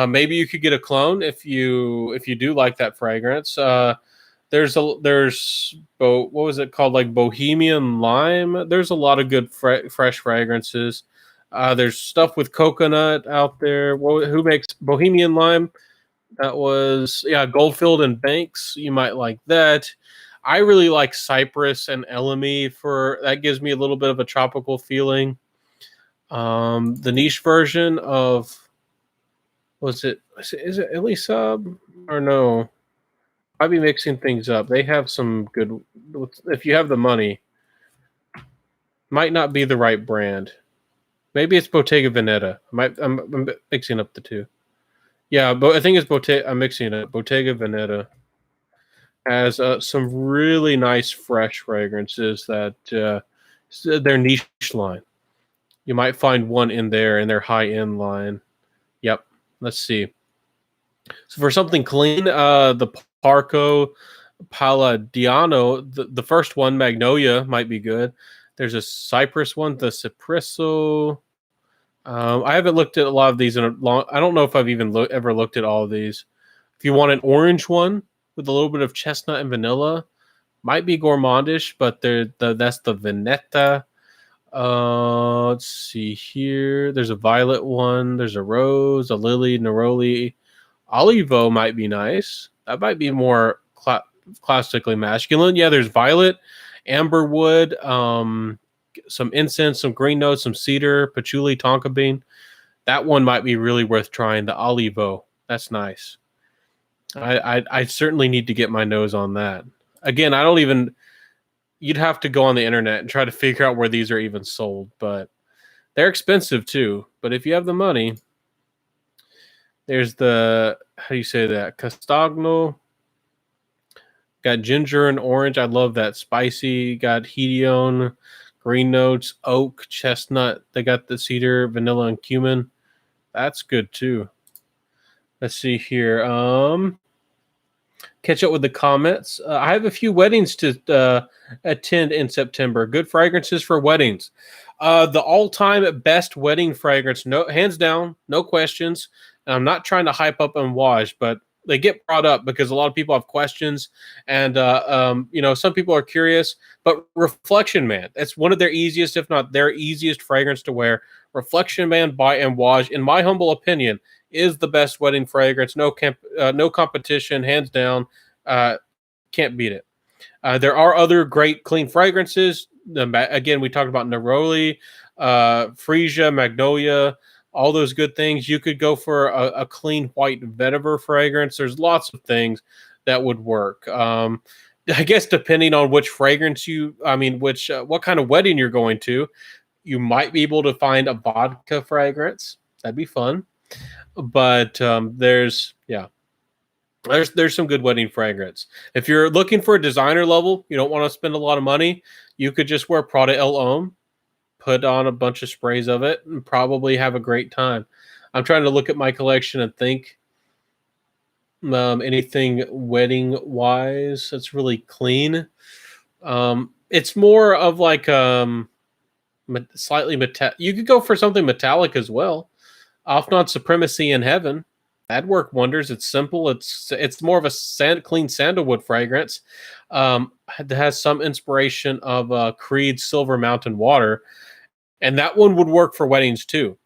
Maybe you could get a clone if you do like that fragrance. There's what was it called, like Bohemian Lime? There's a lot of good fresh fragrances. There's stuff with coconut out there. Who makes Bohemian Lime? That was Goldfield and Banks. You might like that. I really like Cypress and Elemi for that. Gives me a little bit of a tropical feeling. The niche version of is it Elisa or no? I'll be mixing things up. They have some good. If you have the money, might not be the right brand. Maybe it's Bottega Veneta. I'm mixing up the two. Yeah, but I think it's Bottega. I'm mixing it. Bottega Veneta has some really nice fresh fragrances that their niche line. You might find one in their high end line. Yep. Let's see. So for something clean, the Parco Palladiano, the first one, Magnolia, might be good. There's a Cypress one, the Cipresso. I haven't looked at a lot of these in a long. I don't know if I've even ever looked at all of these. If you want an orange one with a little bit of chestnut and vanilla, might be gourmandish, but that's the Veneta. Let's see here. There's a violet one. There's a rose, a lily, neroli. Olivo might be nice. That might be more classically masculine. Yeah, there's violet, amberwood, some incense, some green notes, some cedar, patchouli, tonka bean. That one might be really worth trying. The Olivo. That's nice. I certainly need to get my nose on that. Again, I don't even. You'd have to go on the internet and try to figure out where these are even sold, but they're expensive too. But if you have the money, there's the, how do you say that? Castagno. Got ginger and orange. I love that. Spicy. Got Hedione, green notes, oak, chestnut. They got the cedar, vanilla, and cumin. That's good too. Let's see here. Catch up with the comments. I have a few weddings to attend in September. Good fragrances for weddings. The all-time best wedding fragrance, no hands down, no questions. And I'm not trying to hype up Amouage, but they get brought up because a lot of people have questions, and some people are curious. But Reflection Man, that's one of their easiest, if not their easiest fragrance to wear. Reflection Man by Amouage, in my humble opinion, is the best wedding fragrance. No competition, hands down. Can't beat it. There are other great clean fragrances. Again, we talked about Neroli, Freesia, Magnolia, all those good things. You could go for a clean white vetiver fragrance. There's lots of things that would work. I guess depending on which fragrance what kind of wedding you're going to, you might be able to find a vodka fragrance. That'd be fun. But there's some good wedding fragrance. If you're looking for a designer level, you don't want to spend a lot of money, you could just wear Prada El Homme, put on a bunch of sprays of it, and probably have a great time. I'm trying to look at my collection and think anything wedding wise that's really clean. It's more of like slightly metallic. You could go for something metallic as well. Afnan Supremacy in Heaven. That'd work wonders. It's simple. It's more of a clean sandalwood fragrance. It has some inspiration of Creed's Silver Mountain Water. And that one would work for weddings too.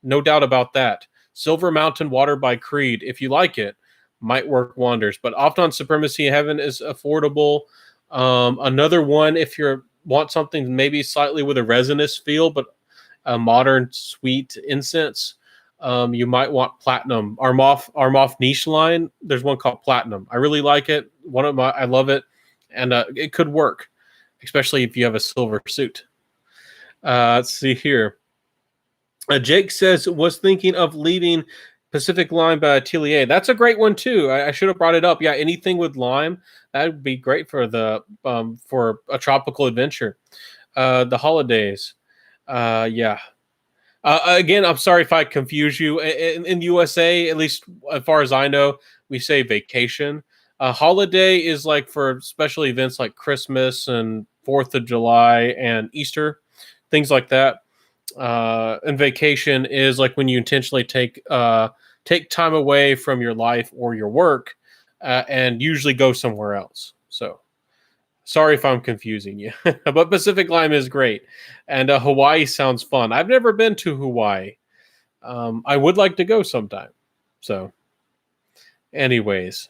No doubt about that. Silver Mountain Water by Creed, if you like it, might work wonders. But Afnan Supremacy in Heaven is affordable. Another one, if you want something maybe slightly with a resinous feel, but a modern sweet incense, you might want Platinum. Armaf niche line. There's one called Platinum. I really like it. I love it, and it could work, especially if you have a silver suit. Let's see here. Jake says, was thinking of leaving Pacific Lime by Atelier. That's a great one too. I should have brought it up. Yeah, anything with lime, that would be great for the for a tropical adventure. The holidays. Yeah. Again, I'm sorry if I confuse you. In USA, at least as far as I know, we say vacation. Holiday is like for special events like Christmas and Fourth of July and Easter, things like that. And vacation is like when you intentionally take time away from your life or your work, and usually go somewhere else. So sorry if I'm confusing you, but Pacific Lime is great, and Hawaii sounds fun. I've never been to Hawaii. I would like to go sometime. So, anyways,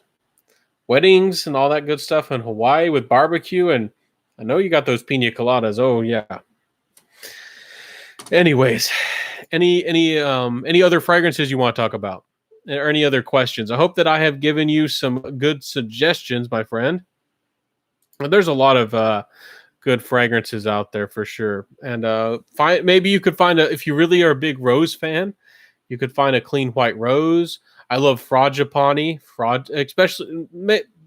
weddings and all that good stuff in Hawaii with barbecue, and I know you got those pina coladas. Oh yeah. Anyways, any other fragrances you want to talk about, or any other questions? I hope that I have given you some good suggestions, my friend. There's a lot of good fragrances out there for sure, and maybe you could find if you really are a big rose fan, you could find a clean white rose. I love Frangipani, especially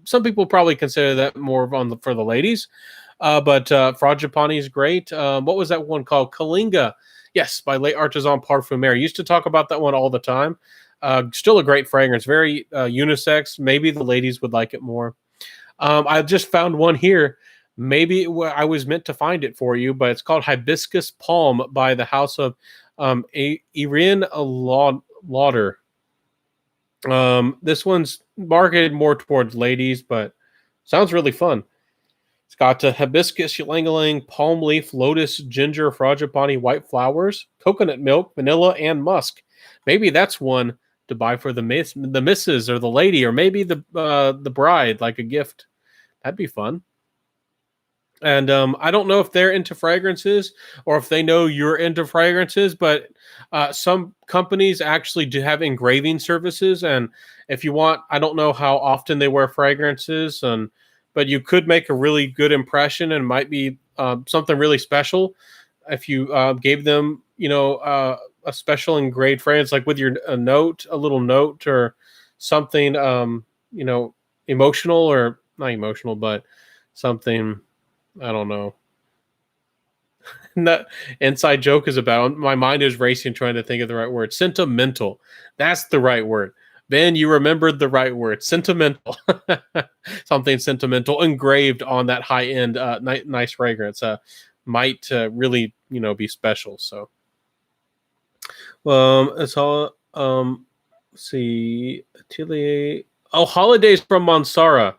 some people probably consider that more for the ladies, but Frangipani is great. What was that one called? Kalinga, yes, by Les Artisans Parfumeurs. Used to talk about that one all the time. Still a great fragrance, very unisex. Maybe the ladies would like it more. I just found one here. Maybe I was meant to find it for you, but it's called Hibiscus Palm by the House of Irene Lauder. This one's marketed more towards ladies, but sounds really fun. It's got hibiscus, ylang-ylang, palm leaf, lotus, ginger, frangipani, white flowers, coconut milk, vanilla, and musk. Maybe that's one to buy for the missus or the lady, or maybe the bride, like a gift. That'd be fun. And I don't know if they're into fragrances or if they know you're into fragrances, but some companies actually do have engraving services. And if you want, I don't know how often they wear fragrances, but you could make a really good impression, and might be something really special if you gave them, a special engraved fragrance, like with a little note or something, emotional, or not emotional, but something, I don't know. That inside joke is about. My mind is racing trying to think of the right word. Sentimental. That's the right word. Ben, you remembered the right word. Sentimental. Something sentimental engraved on that high end, nice fragrance. Might really, be special. So, it's all. Let's see, Atelier. Oh, holidays from Mansara.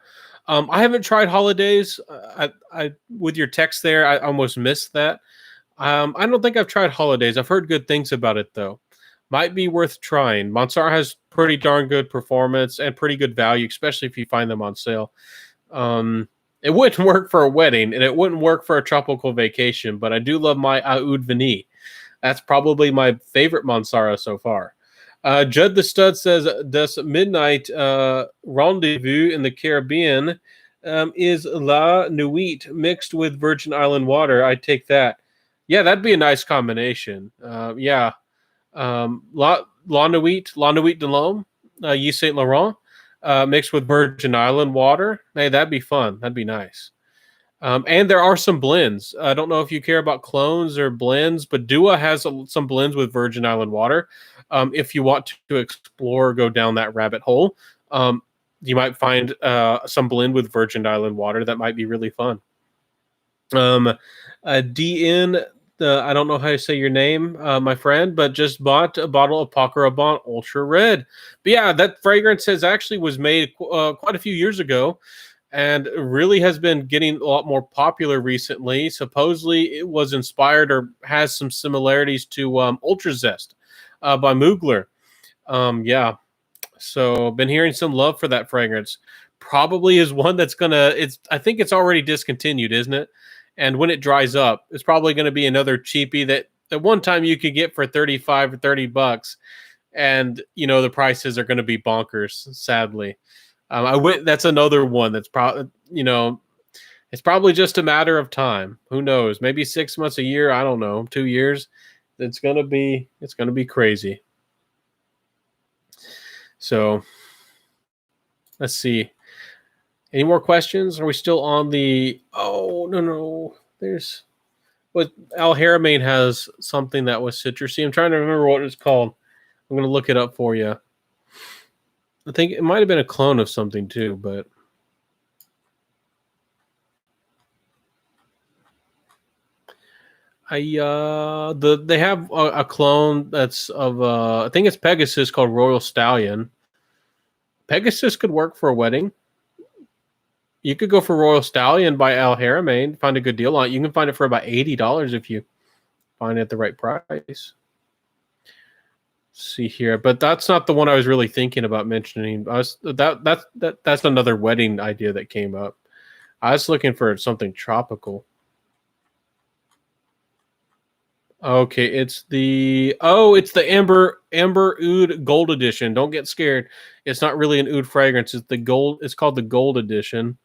I haven't tried holidays. I with your text there, I almost missed that. I don't think I've tried holidays. I've heard good things about it though. Might be worth trying. Mansara has pretty darn good performance and pretty good value, especially if you find them on sale. It wouldn't work for a wedding, and it wouldn't work for a tropical vacation. But I do love my Oud Veni. That's probably my favorite Mansara so far. Judd the Stud says, "Das midnight rendezvous in the Caribbean is La Nuit mixed with Virgin Island water. I take that. Yeah, that'd be a nice combination. Yeah, La Nuit de l'Homme, Yves Saint Laurent, mixed with Virgin Island water. Hey, that'd be fun. That'd be nice." And there are some blends. I don't know if you care about clones or blends, but Dua has some blends with Virgin Island water. If you want to explore, go down that rabbit hole, you might find some blend with Virgin Island water that might be really fun. DN, I don't know how to say your name, my friend, but just bought a bottle of Paco Rabanne Ultra Red. But yeah, that fragrance was made quite a few years ago, and really has been getting a lot more popular recently. Supposedly, it was inspired or has some similarities to Ultra Zest by Mugler. Yeah, so been hearing some love for that fragrance. Probably is one that's I think it's already discontinued, isn't it? And when it dries up, it's probably going to be another cheapie that at one time you could get for 35 or $30, and the prices are going to be bonkers, sadly. That's another one that's probably, it's probably just a matter of time. Who knows? Maybe 6 months, a year. I don't know. 2 years. It's gonna be crazy. So let's see. Any more questions? Are we still on the? Oh no. There's what Al Haramain has something that was citrusy. I'm trying to remember what it's called. I'm gonna look it up for you. I think it might have been a clone of something too, but they have a clone that's of I think it's Pegasus called Royal Stallion. Pegasus could work for a wedding. You could go for Royal Stallion by Al Haramain, find a good deal on it. You can find it for about $80 if you find it at the right price. See here, but that's not the one I was really thinking about mentioning. That's another wedding idea that came up. I was looking for something tropical. Okay, it's the Amber Oud Gold Edition. Don't get scared. It's not really an oud fragrance. It's the gold. It's called the Gold Edition.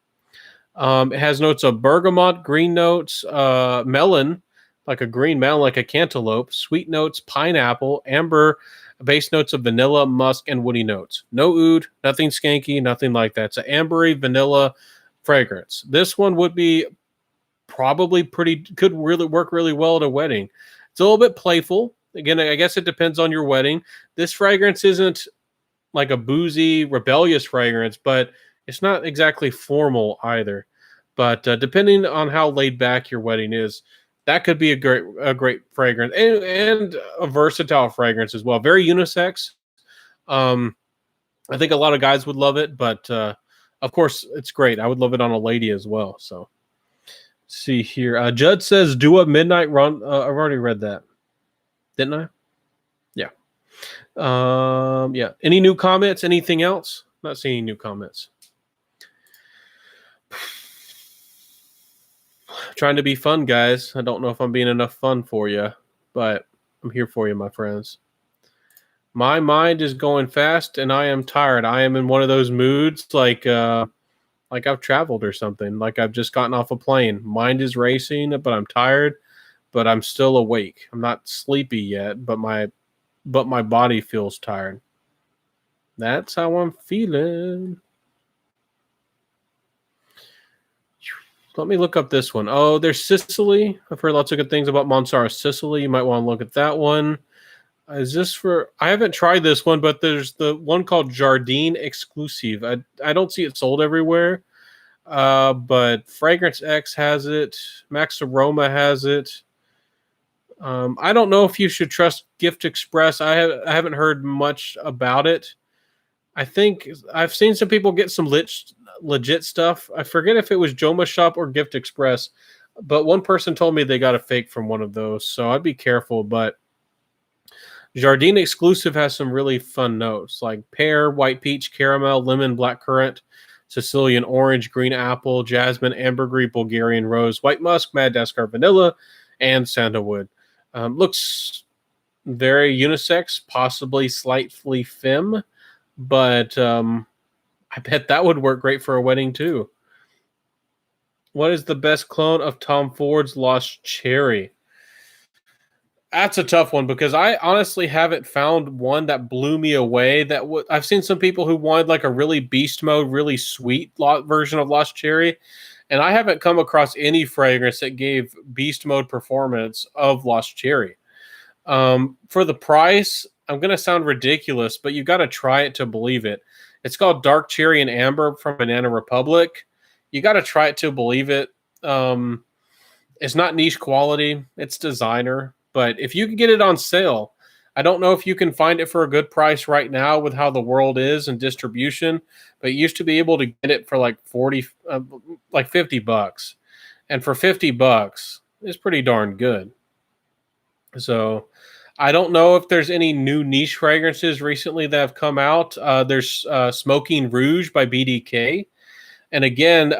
It has notes of bergamot, green notes, melon, like a green melon, like a cantaloupe, sweet notes, pineapple, amber, base notes of vanilla, musk, and woody notes. No oud, nothing skanky, nothing like that. It's an ambery vanilla fragrance. This one would be probably could really work really well at a wedding. It's a little bit playful. Again, I guess it depends on your wedding. This fragrance isn't like a boozy, rebellious fragrance, but it's not exactly formal either. But depending on how laid back your wedding is, that could be a great fragrance and a versatile fragrance as well. Very unisex. I think a lot of guys would love it, but of course it's great. I would love it on a lady as well. So see here. Judd says do a midnight run. I've already read that. Didn't I? Yeah. Yeah. Any new comments? Anything else? Not seeing any new comments. Trying to be fun, guys. I don't know if I'm being enough fun for you, but I'm here for you, my friends. My mind is going fast and I am tired. I am in one of those moods like I've traveled or something, like I've just gotten off a plane. Mind is racing, but I'm tired, but I'm still awake. I'm not sleepy yet, but my body feels tired. That's how I'm feeling. Let me look up this one. Oh, there's Sicily. I've heard lots of good things about Mansara Sicily. You might want to look at that one. Is this for? I haven't tried this one, but there's the one called Jardine Exclusive. I don't see it sold everywhere, but Fragrance X has it. Max Aroma has it. I don't know if you should trust Gift Express. I haven't heard much about it. I think I've seen some people get some legit stuff. I forget if it was Joma Shop or Gift Express, but one person told me they got a fake from one of those, so I'd be careful. But Jardine Exclusive has some really fun notes like pear, white peach, caramel, lemon, blackcurrant, Sicilian orange, green apple, jasmine, ambergris, Bulgarian rose, white musk, Madagascar vanilla, and sandalwood. Looks very unisex, possibly slightly femme, but I bet that would work great for a wedding too. What is the best clone of Tom Ford's Lost Cherry? That's a tough one because I honestly haven't found one that blew me away. I've seen some people who wanted like a really beast mode, really sweet version of Lost Cherry, and I haven't come across any fragrance that gave beast mode performance of Lost Cherry. For the price, I'm going to sound ridiculous, but you got to try it to believe it. It's called Dark Cherry and Amber from Banana Republic. You got to try it to believe it. It's not niche quality. It's designer. But if you can get it on sale, I don't know if you can find it for a good price right now with how the world is and distribution, but you used to be able to get it for like $50. And for $50, it's pretty darn good. So I don't know if there's any new niche fragrances recently that have come out. There's Smoking Rouge by BDK. And again,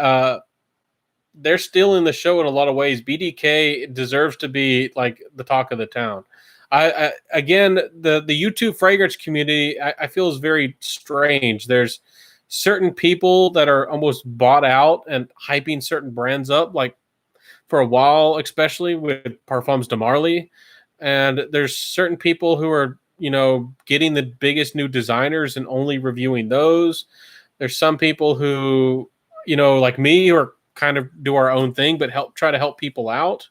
they're still in the show in a lot of ways. BDK deserves to be like the talk of the town. Again, the YouTube fragrance community, I feel is very strange. There's certain people that are almost bought out and hyping certain brands up, like for a while, especially with Parfums de Marly. And there's certain people who are, getting the biggest new designers and only reviewing those. There's some people who, like me, who are kind of do our own thing, but try to help people out.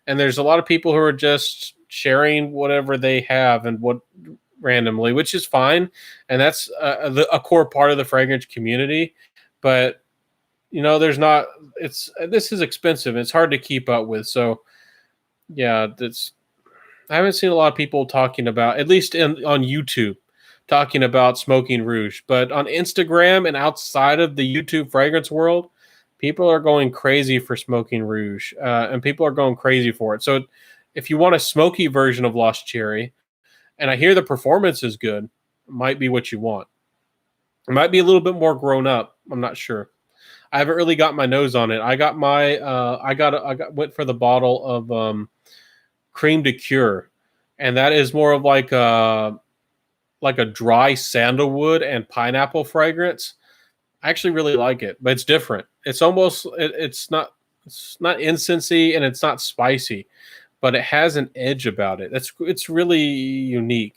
And there's a lot of people who are just sharing whatever they have and what randomly, which is fine. And that's a core part of the fragrance community. But, there's not, this is expensive. It's hard to keep up with. So yeah, I haven't seen a lot of people talking about, at least on YouTube, talking about smoking rouge. But on Instagram and outside of the YouTube fragrance world, people are going crazy for smoking rouge, and people are going crazy for it. So if you want a smoky version of Lost Cherry, and I hear the performance is good, it might be what you want. It might be a little bit more grown up. I'm not sure. I haven't really got my nose on it. I got my went for the bottle of Cream de Cure, and that is more of like a dry sandalwood and pineapple fragrance. I actually really like it, but it's different. It's almost it's not incensey and it's not spicy, but it has an edge about it. It's really unique.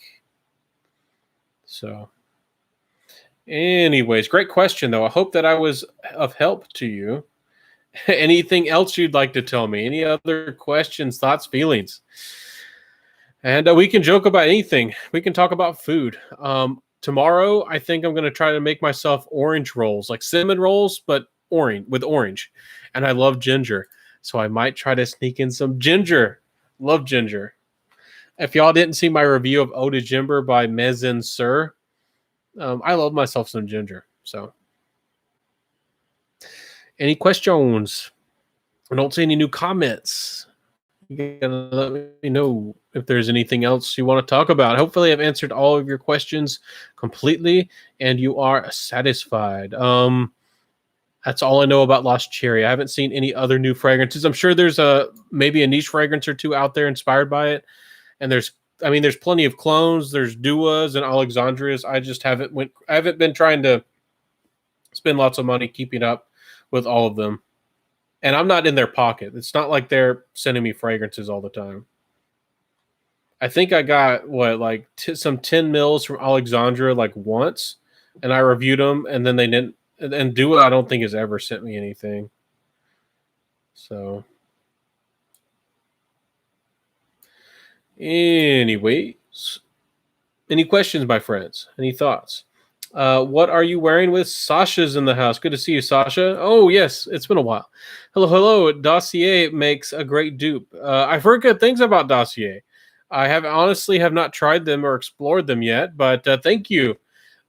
So, anyways, great question though. I hope that I was of help to you. Anything else you'd like to tell me? Any other questions, thoughts, feelings? And we can joke about anything. We can talk about food. Tomorrow, I think I'm going to try to make myself orange rolls, like cinnamon rolls, but orange. And I love ginger. So I might try to sneak in some ginger. Love ginger. If y'all didn't see my review of Eau de Gimber by Maison Sur, I love myself some ginger. So, any questions? I don't see any new comments. You gotta let me know if there's anything else you want to talk about. Hopefully, I've answered all of your questions completely, and you are satisfied. That's all I know about Lost Cherry. I haven't seen any other new fragrances. I'm sure there's maybe a niche fragrance or two out there inspired by it, and there's plenty of clones. There's Duas and Alexandrias. I just haven't been trying to spend lots of money keeping up with all of them. And I'm not in their pocket. It's not like they're sending me fragrances all the time. I think I got some 10 mils from Alexandria like once, and I reviewed them, and then they didn't. And Dua, I don't think has ever sent me anything. So, anyways, any questions, my friends? Any thoughts? What are you wearing with Sasha's in the house? Good to see you, Sasha. Oh, yes, it's been a while. Hello. Dossier makes a great dupe. I've heard good things about Dossier. I have not tried them or explored them yet, but thank you.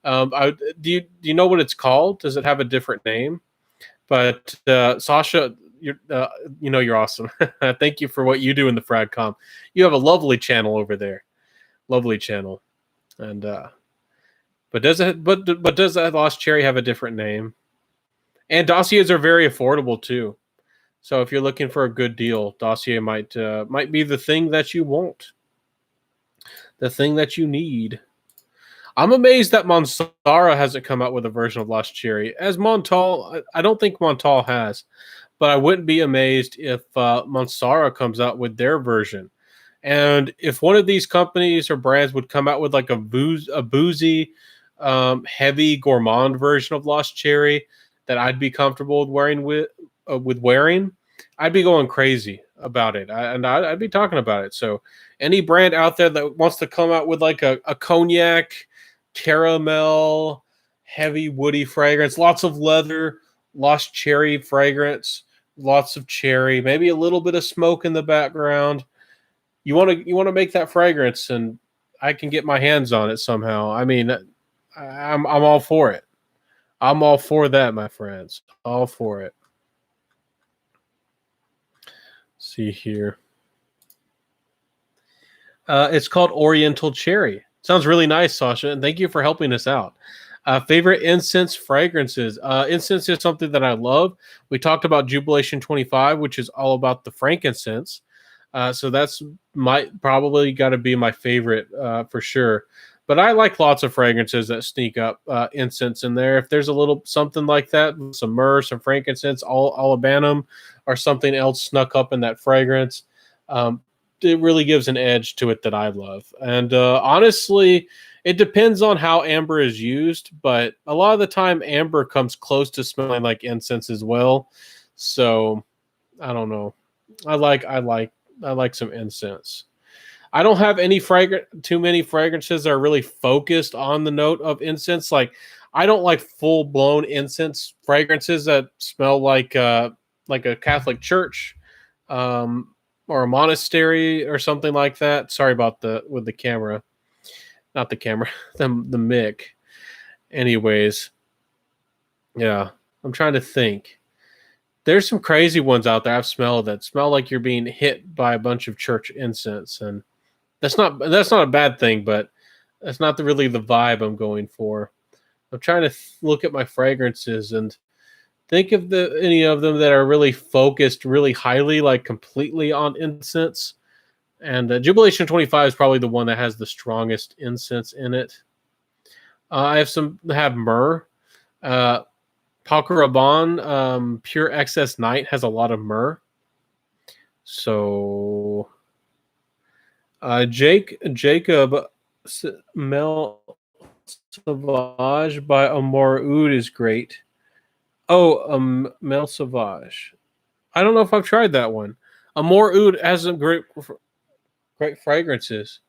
Do you know what it's called? Does it have a different name? But Sasha, you're awesome. Thank you for what you do in the Fragcom. You have a lovely channel over there. Lovely channel. And but does that Lost Cherry have a different name? And dossiers are very affordable too. So if you're looking for a good deal, Dossier might be the thing that you want. The thing that you need. I'm amazed that Monsara hasn't come out with a version of Lost Cherry. As Montal, I don't think Montal has, but I wouldn't be amazed if Monsara comes out with their version. And if one of these companies or brands would come out with like a boozy, heavy gourmand version of Lost Cherry that I'd be comfortable with wearing, I'd be going crazy about it. I'd be talking about it. So any brand out there that wants to come out with like a cognac, caramel, heavy woody fragrance, lots of leather, Lost Cherry fragrance, lots of cherry, maybe a little bit of smoke in the background. You want to make that fragrance, and I can get my hands on it somehow. I mean, I'm all for it. I'm all for that, my friends. All for it. Let's see here. It's called Oriental Cherry. Sounds really nice, Sasha, and thank you for helping us out. Favorite incense fragrances. Incense is something that I love. We talked about Jubilation 25, which is all about the frankincense. So that's probably got to be my favorite for sure. But I like lots of fragrances that sneak up incense in there. If there's a little something like that, some myrrh, some frankincense, olibanum, or something else snuck up in that fragrance, it really gives an edge to it that I love. And honestly, it depends on how amber is used, but a lot of the time amber comes close to smelling like incense as well. So I don't know. I like some incense. I don't have too many fragrances that are really focused on the note of incense. Like I don't like full blown incense fragrances that smell like a Catholic church, um, or a monastery or something like that. Sorry about the camera, not the camera, the mic. Anyways, yeah, I'm trying to think. There's some crazy ones out there I've smelled that smell like you're being hit by a bunch of church incense, and that's not a bad thing, but that's not really the vibe I'm going for. I'm trying to look at my fragrances and think of any of them that are really focused really highly, like completely on incense. And Jubilation 25 is probably the one that has the strongest incense in it. I have some that have myrrh. Uh, Paco Rabanne, Pure Excess Night has a lot of myrrh. So Jacob Mel Sauvage by Amor Oud is great. Oh, Mel Sauvage. I don't know if I've tried that one. Amor Oud has some great fragrances.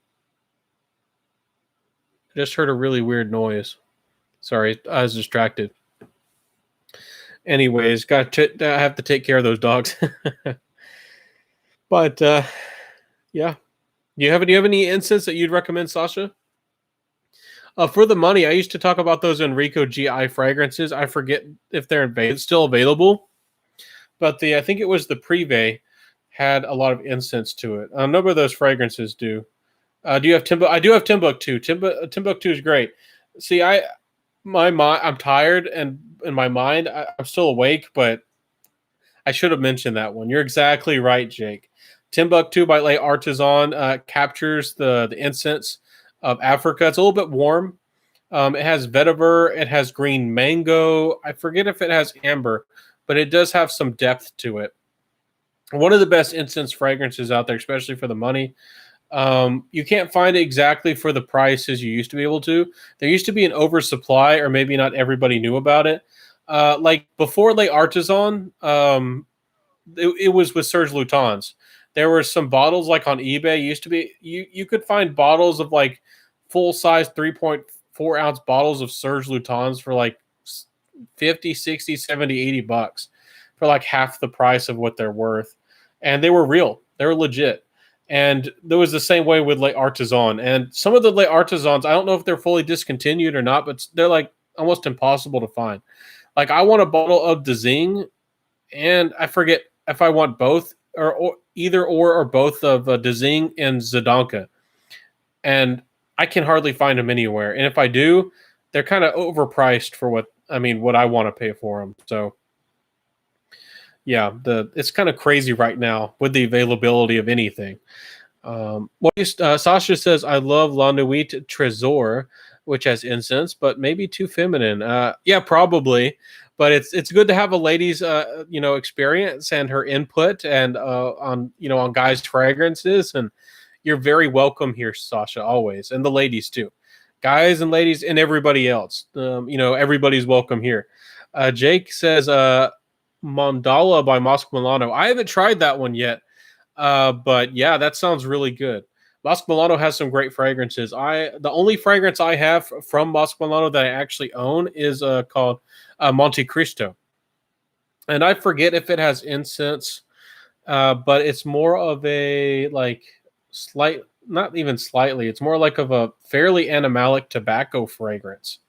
I just heard a really weird noise. Sorry, I was distracted. Anyways, I have to take care of those dogs. But yeah, do you have any incense that you'd recommend, Sasha? For the money, I used to talk about those Enrico GI fragrances. I forget if they're still available, but I think it was the Privé had a lot of incense to it. A number of those fragrances do. Do you have Timbuk? I do have Timbuktu. Timbuktu is great. See, I'm tired, and in my mind, I'm still awake, but I should have mentioned that one. You're exactly right, Jake. Timbuktu by Les Artisans captures the incense of Africa. It's a little bit warm. It has vetiver. It has green mango. I forget if it has amber, but it does have some depth to it. One of the best incense fragrances out there, especially for the money. You can't find it exactly for the prices you used to be able to. There used to be an oversupply, or maybe not everybody knew about it. Like before Les Artisans, it was with Serge Lutens. There were some bottles like on eBay. Used to be you could find bottles of like full size 3.4 ounce bottles of Serge Lutens for like 50, 60, 70, $80 for like half the price of what they're worth. And they were real. They were legit. And there was the same way with Les Artisans. And some of the Les Artisans, I don't know if they're fully discontinued or not, but they're like almost impossible to find. Like I want a bottle of Dzing, and I forget if I want both or either or both of Dzing and Zdanka. And I can hardly find them anywhere. And if I do, they're kind of overpriced for what I want to pay for them. So yeah, it's kind of crazy right now with the availability of anything. Sasha says, I love La Nuit Trésor, which has incense, but maybe too feminine. Yeah, probably. But it's good to have a lady's experience and her input and on guys' fragrances, and you're very welcome here, Sasha, always, and the ladies too, guys and ladies and everybody else. Everybody's welcome here. Jake says, Mandala by Mosque Milano. I haven't tried that one yet. But yeah, that sounds really good. Mosque Milano has some great fragrances. The only fragrance I have from Mosque Milano that I actually own is called Monte Cristo, and I forget if it has incense, but it's more of a like slight, not even slightly. It's more like of a fairly animalic tobacco fragrance.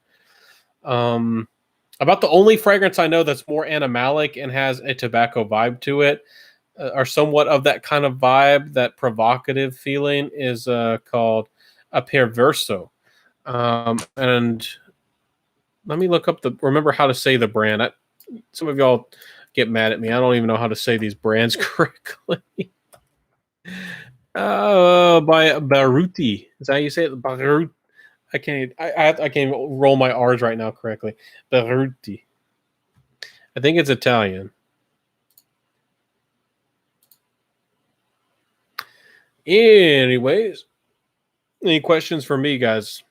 About the only fragrance I know that's more animalic and has a tobacco vibe to it, are somewhat of that kind of vibe, that provocative feeling, is called a Perverso. And let me remember how to say the brand. Some of y'all get mad at me. I don't even know how to say these brands correctly. By Baruti. Is that how you say it? Baruti. I can't even roll my R's right now correctly. Baruti. I think it's Italian. Anyways, any questions for me, guys?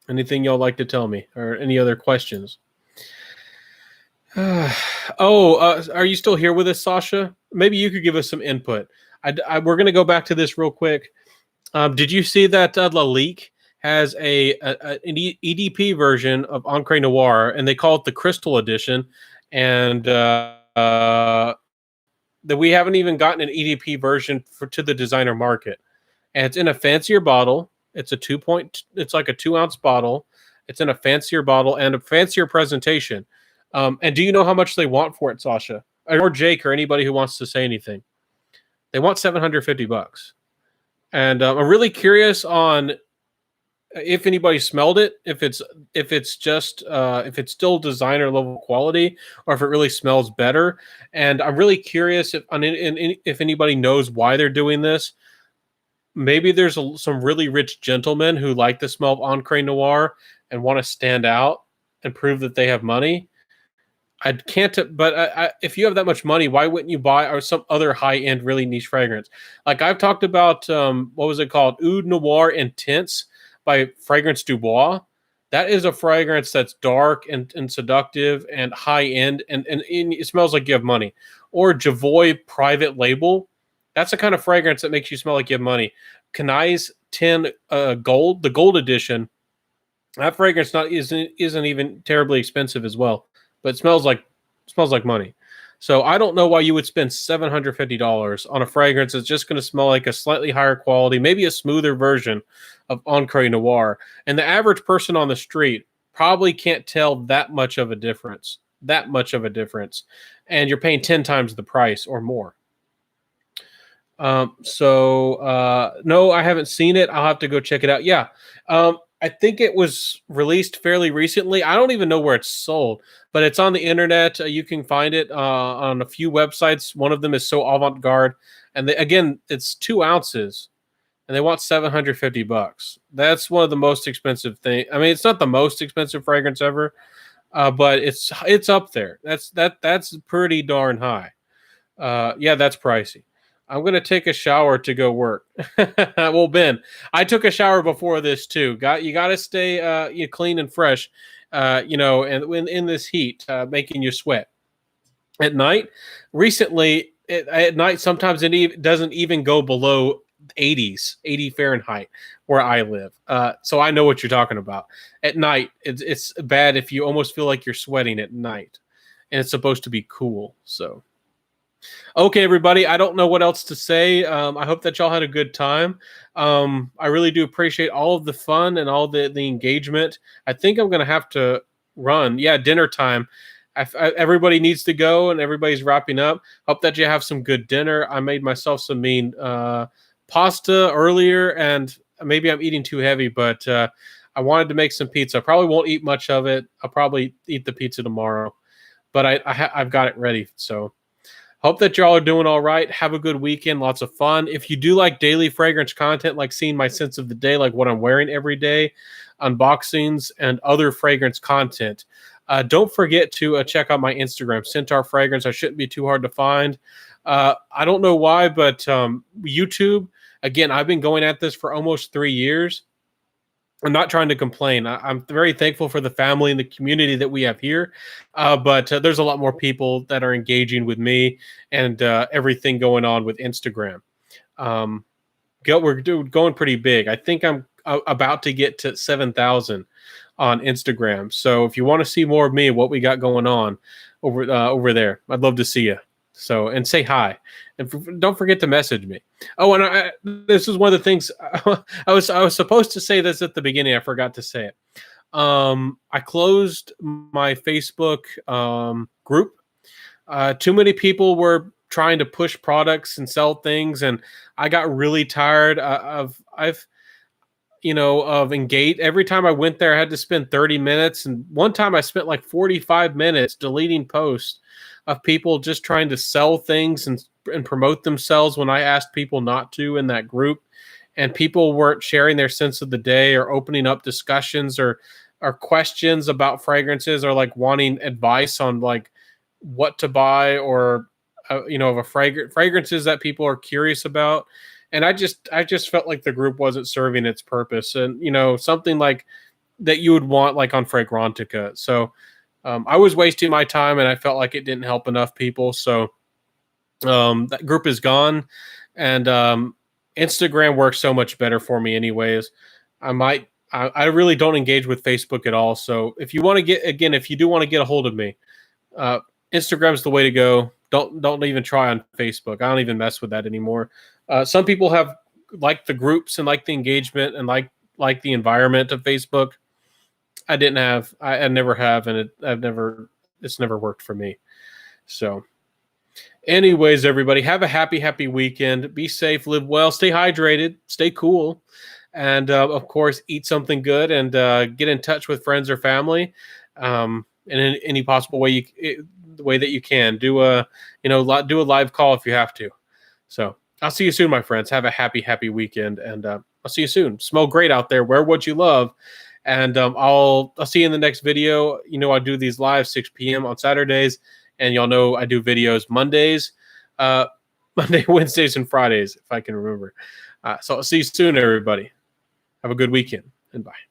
Anything y'all like to tell me, or any other questions? Are you still here with us, Sasha? Maybe you could give us some input. We're going to go back to this real quick. Did you see that Lalique has an EDP version of Encre Noir, and they call it the Crystal Edition, and that we haven't even gotten an EDP version to the designer market, and it's in a fancier bottle. It's It's like a 2-ounce bottle. It's in a fancier bottle and a fancier presentation. And do you know how much they want for it, Sasha, or Jake, or anybody who wants to say anything? They want $750, and I'm really curious on if anybody smelled it, if it's still designer level quality, or if it really smells better. And I'm really curious if anybody knows why they're doing this. Maybe there's some really rich gentlemen who like the smell of Encre Noir and want to stand out and prove that they have money. I can't, but if you have that much money, why wouldn't you buy or some other high end, really niche fragrance? Like I've talked about, what was it called? Oud Noir Intense by Fragrance Du Bois. That is a fragrance that's dark and seductive and high end, and it smells like you have money. Or Javoy Private Label. That's the kind of fragrance that makes you smell like you have money. Canai's 10 Gold, the Gold Edition. That fragrance isn't even terribly expensive as well, but it smells like money. So I don't know why you would spend $750 on a fragrance that's just going to smell like a slightly higher quality, maybe a smoother version of Encre Noir. And the average person on the street probably can't tell that much of a difference. And you're paying 10 times the price or more. No, I haven't seen it. I'll have to go check it out. Yeah. I think it was released fairly recently. I don't even know where it's sold, but it's on the internet. You can find it on a few websites. One of them is So Avant Garde, and again, it's 2 ounces, and they want $750. That's one of the most expensive things. I mean, it's not the most expensive fragrance ever, but it's up there. That's pretty darn high. Yeah, that's pricey. I'm going to take a shower to go work. Well, Ben, I took a shower before this too. You got to stay clean and fresh, and when in this heat, making you sweat. At night, recently, at night, sometimes it doesn't even go below 80 Fahrenheit where I live. So I know what you're talking about. At night, it's bad if you almost feel like you're sweating at night, and it's supposed to be cool. So. Okay, everybody. I don't know what else to say. I hope that y'all had a good time. I really do appreciate all of the fun and all the engagement. I think I'm going to have to run. Yeah, dinner time. Everybody needs to go, and everybody's wrapping up. Hope that you have some good dinner. I made myself some mean pasta earlier, and maybe I'm eating too heavy, but I wanted to make some pizza. I probably won't eat much of it. I'll probably eat the pizza tomorrow, but I've got it ready, so... Hope that y'all are doing all right. Have a good weekend. Lots of fun. If you do like daily fragrance content, like seeing my scents of the day, like what I'm wearing every day, unboxings, and other fragrance content, don't forget to check out my Instagram, Centaur Fragrance. I shouldn't be too hard to find. I don't know why, but YouTube, again, I've been going at this for almost 3 years. I'm not trying to complain. I'm very thankful for the family and the community that we have here. But there's a lot more people that are engaging with me and everything going on with Instagram. We're going pretty big. I think I'm about to get to 7,000 on Instagram. So if you want to see more of me, what we got going on over there, I'd love to see you. So, and say hi, and don't forget to message me. Oh, and this is one of the things I was supposed to say this at the beginning. I forgot to say it. I closed my Facebook group. Too many people were trying to push products and sell things, and I got really tired of engage. Every time I went there, I had to spend 30 minutes, and one time I spent like 45 minutes deleting posts of people just trying to sell things and promote themselves when I asked people not to in that group. And people weren't sharing their sense of the day or opening up discussions or questions about fragrances or like wanting advice on like what to buy or of a fragrances that people are curious about. And I just felt like the group wasn't serving its purpose, and something like that you would want like on Fragrantica. So I was wasting my time, and I felt like it didn't help enough people. So that group is gone, and Instagram works so much better for me, anyways. I really don't engage with Facebook at all. So if you want to if you do want to get a hold of me, uh, Instagram's the way to go. Don't even try on Facebook. I don't even mess with that anymore. Some people have like the groups and like the engagement and like the environment of Facebook. I didn't have. I never have, and it's never worked for me. So, anyways, everybody, have a happy weekend. Be safe, live well, stay hydrated, stay cool, and of course, eat something good, and get in touch with friends or family, in any possible way the way that you can. Do a live call if you have to. So I'll see you soon, my friends. Have a happy weekend, and I'll see you soon. Smell great out there. Wear what you love, and I'll see you in the next video. I do these live 6 p.m. on Saturdays, and y'all know I do videos Mondays, Monday, Wednesdays, and Fridays if I can remember. So I'll see you soon, everybody. Have a good weekend, and bye.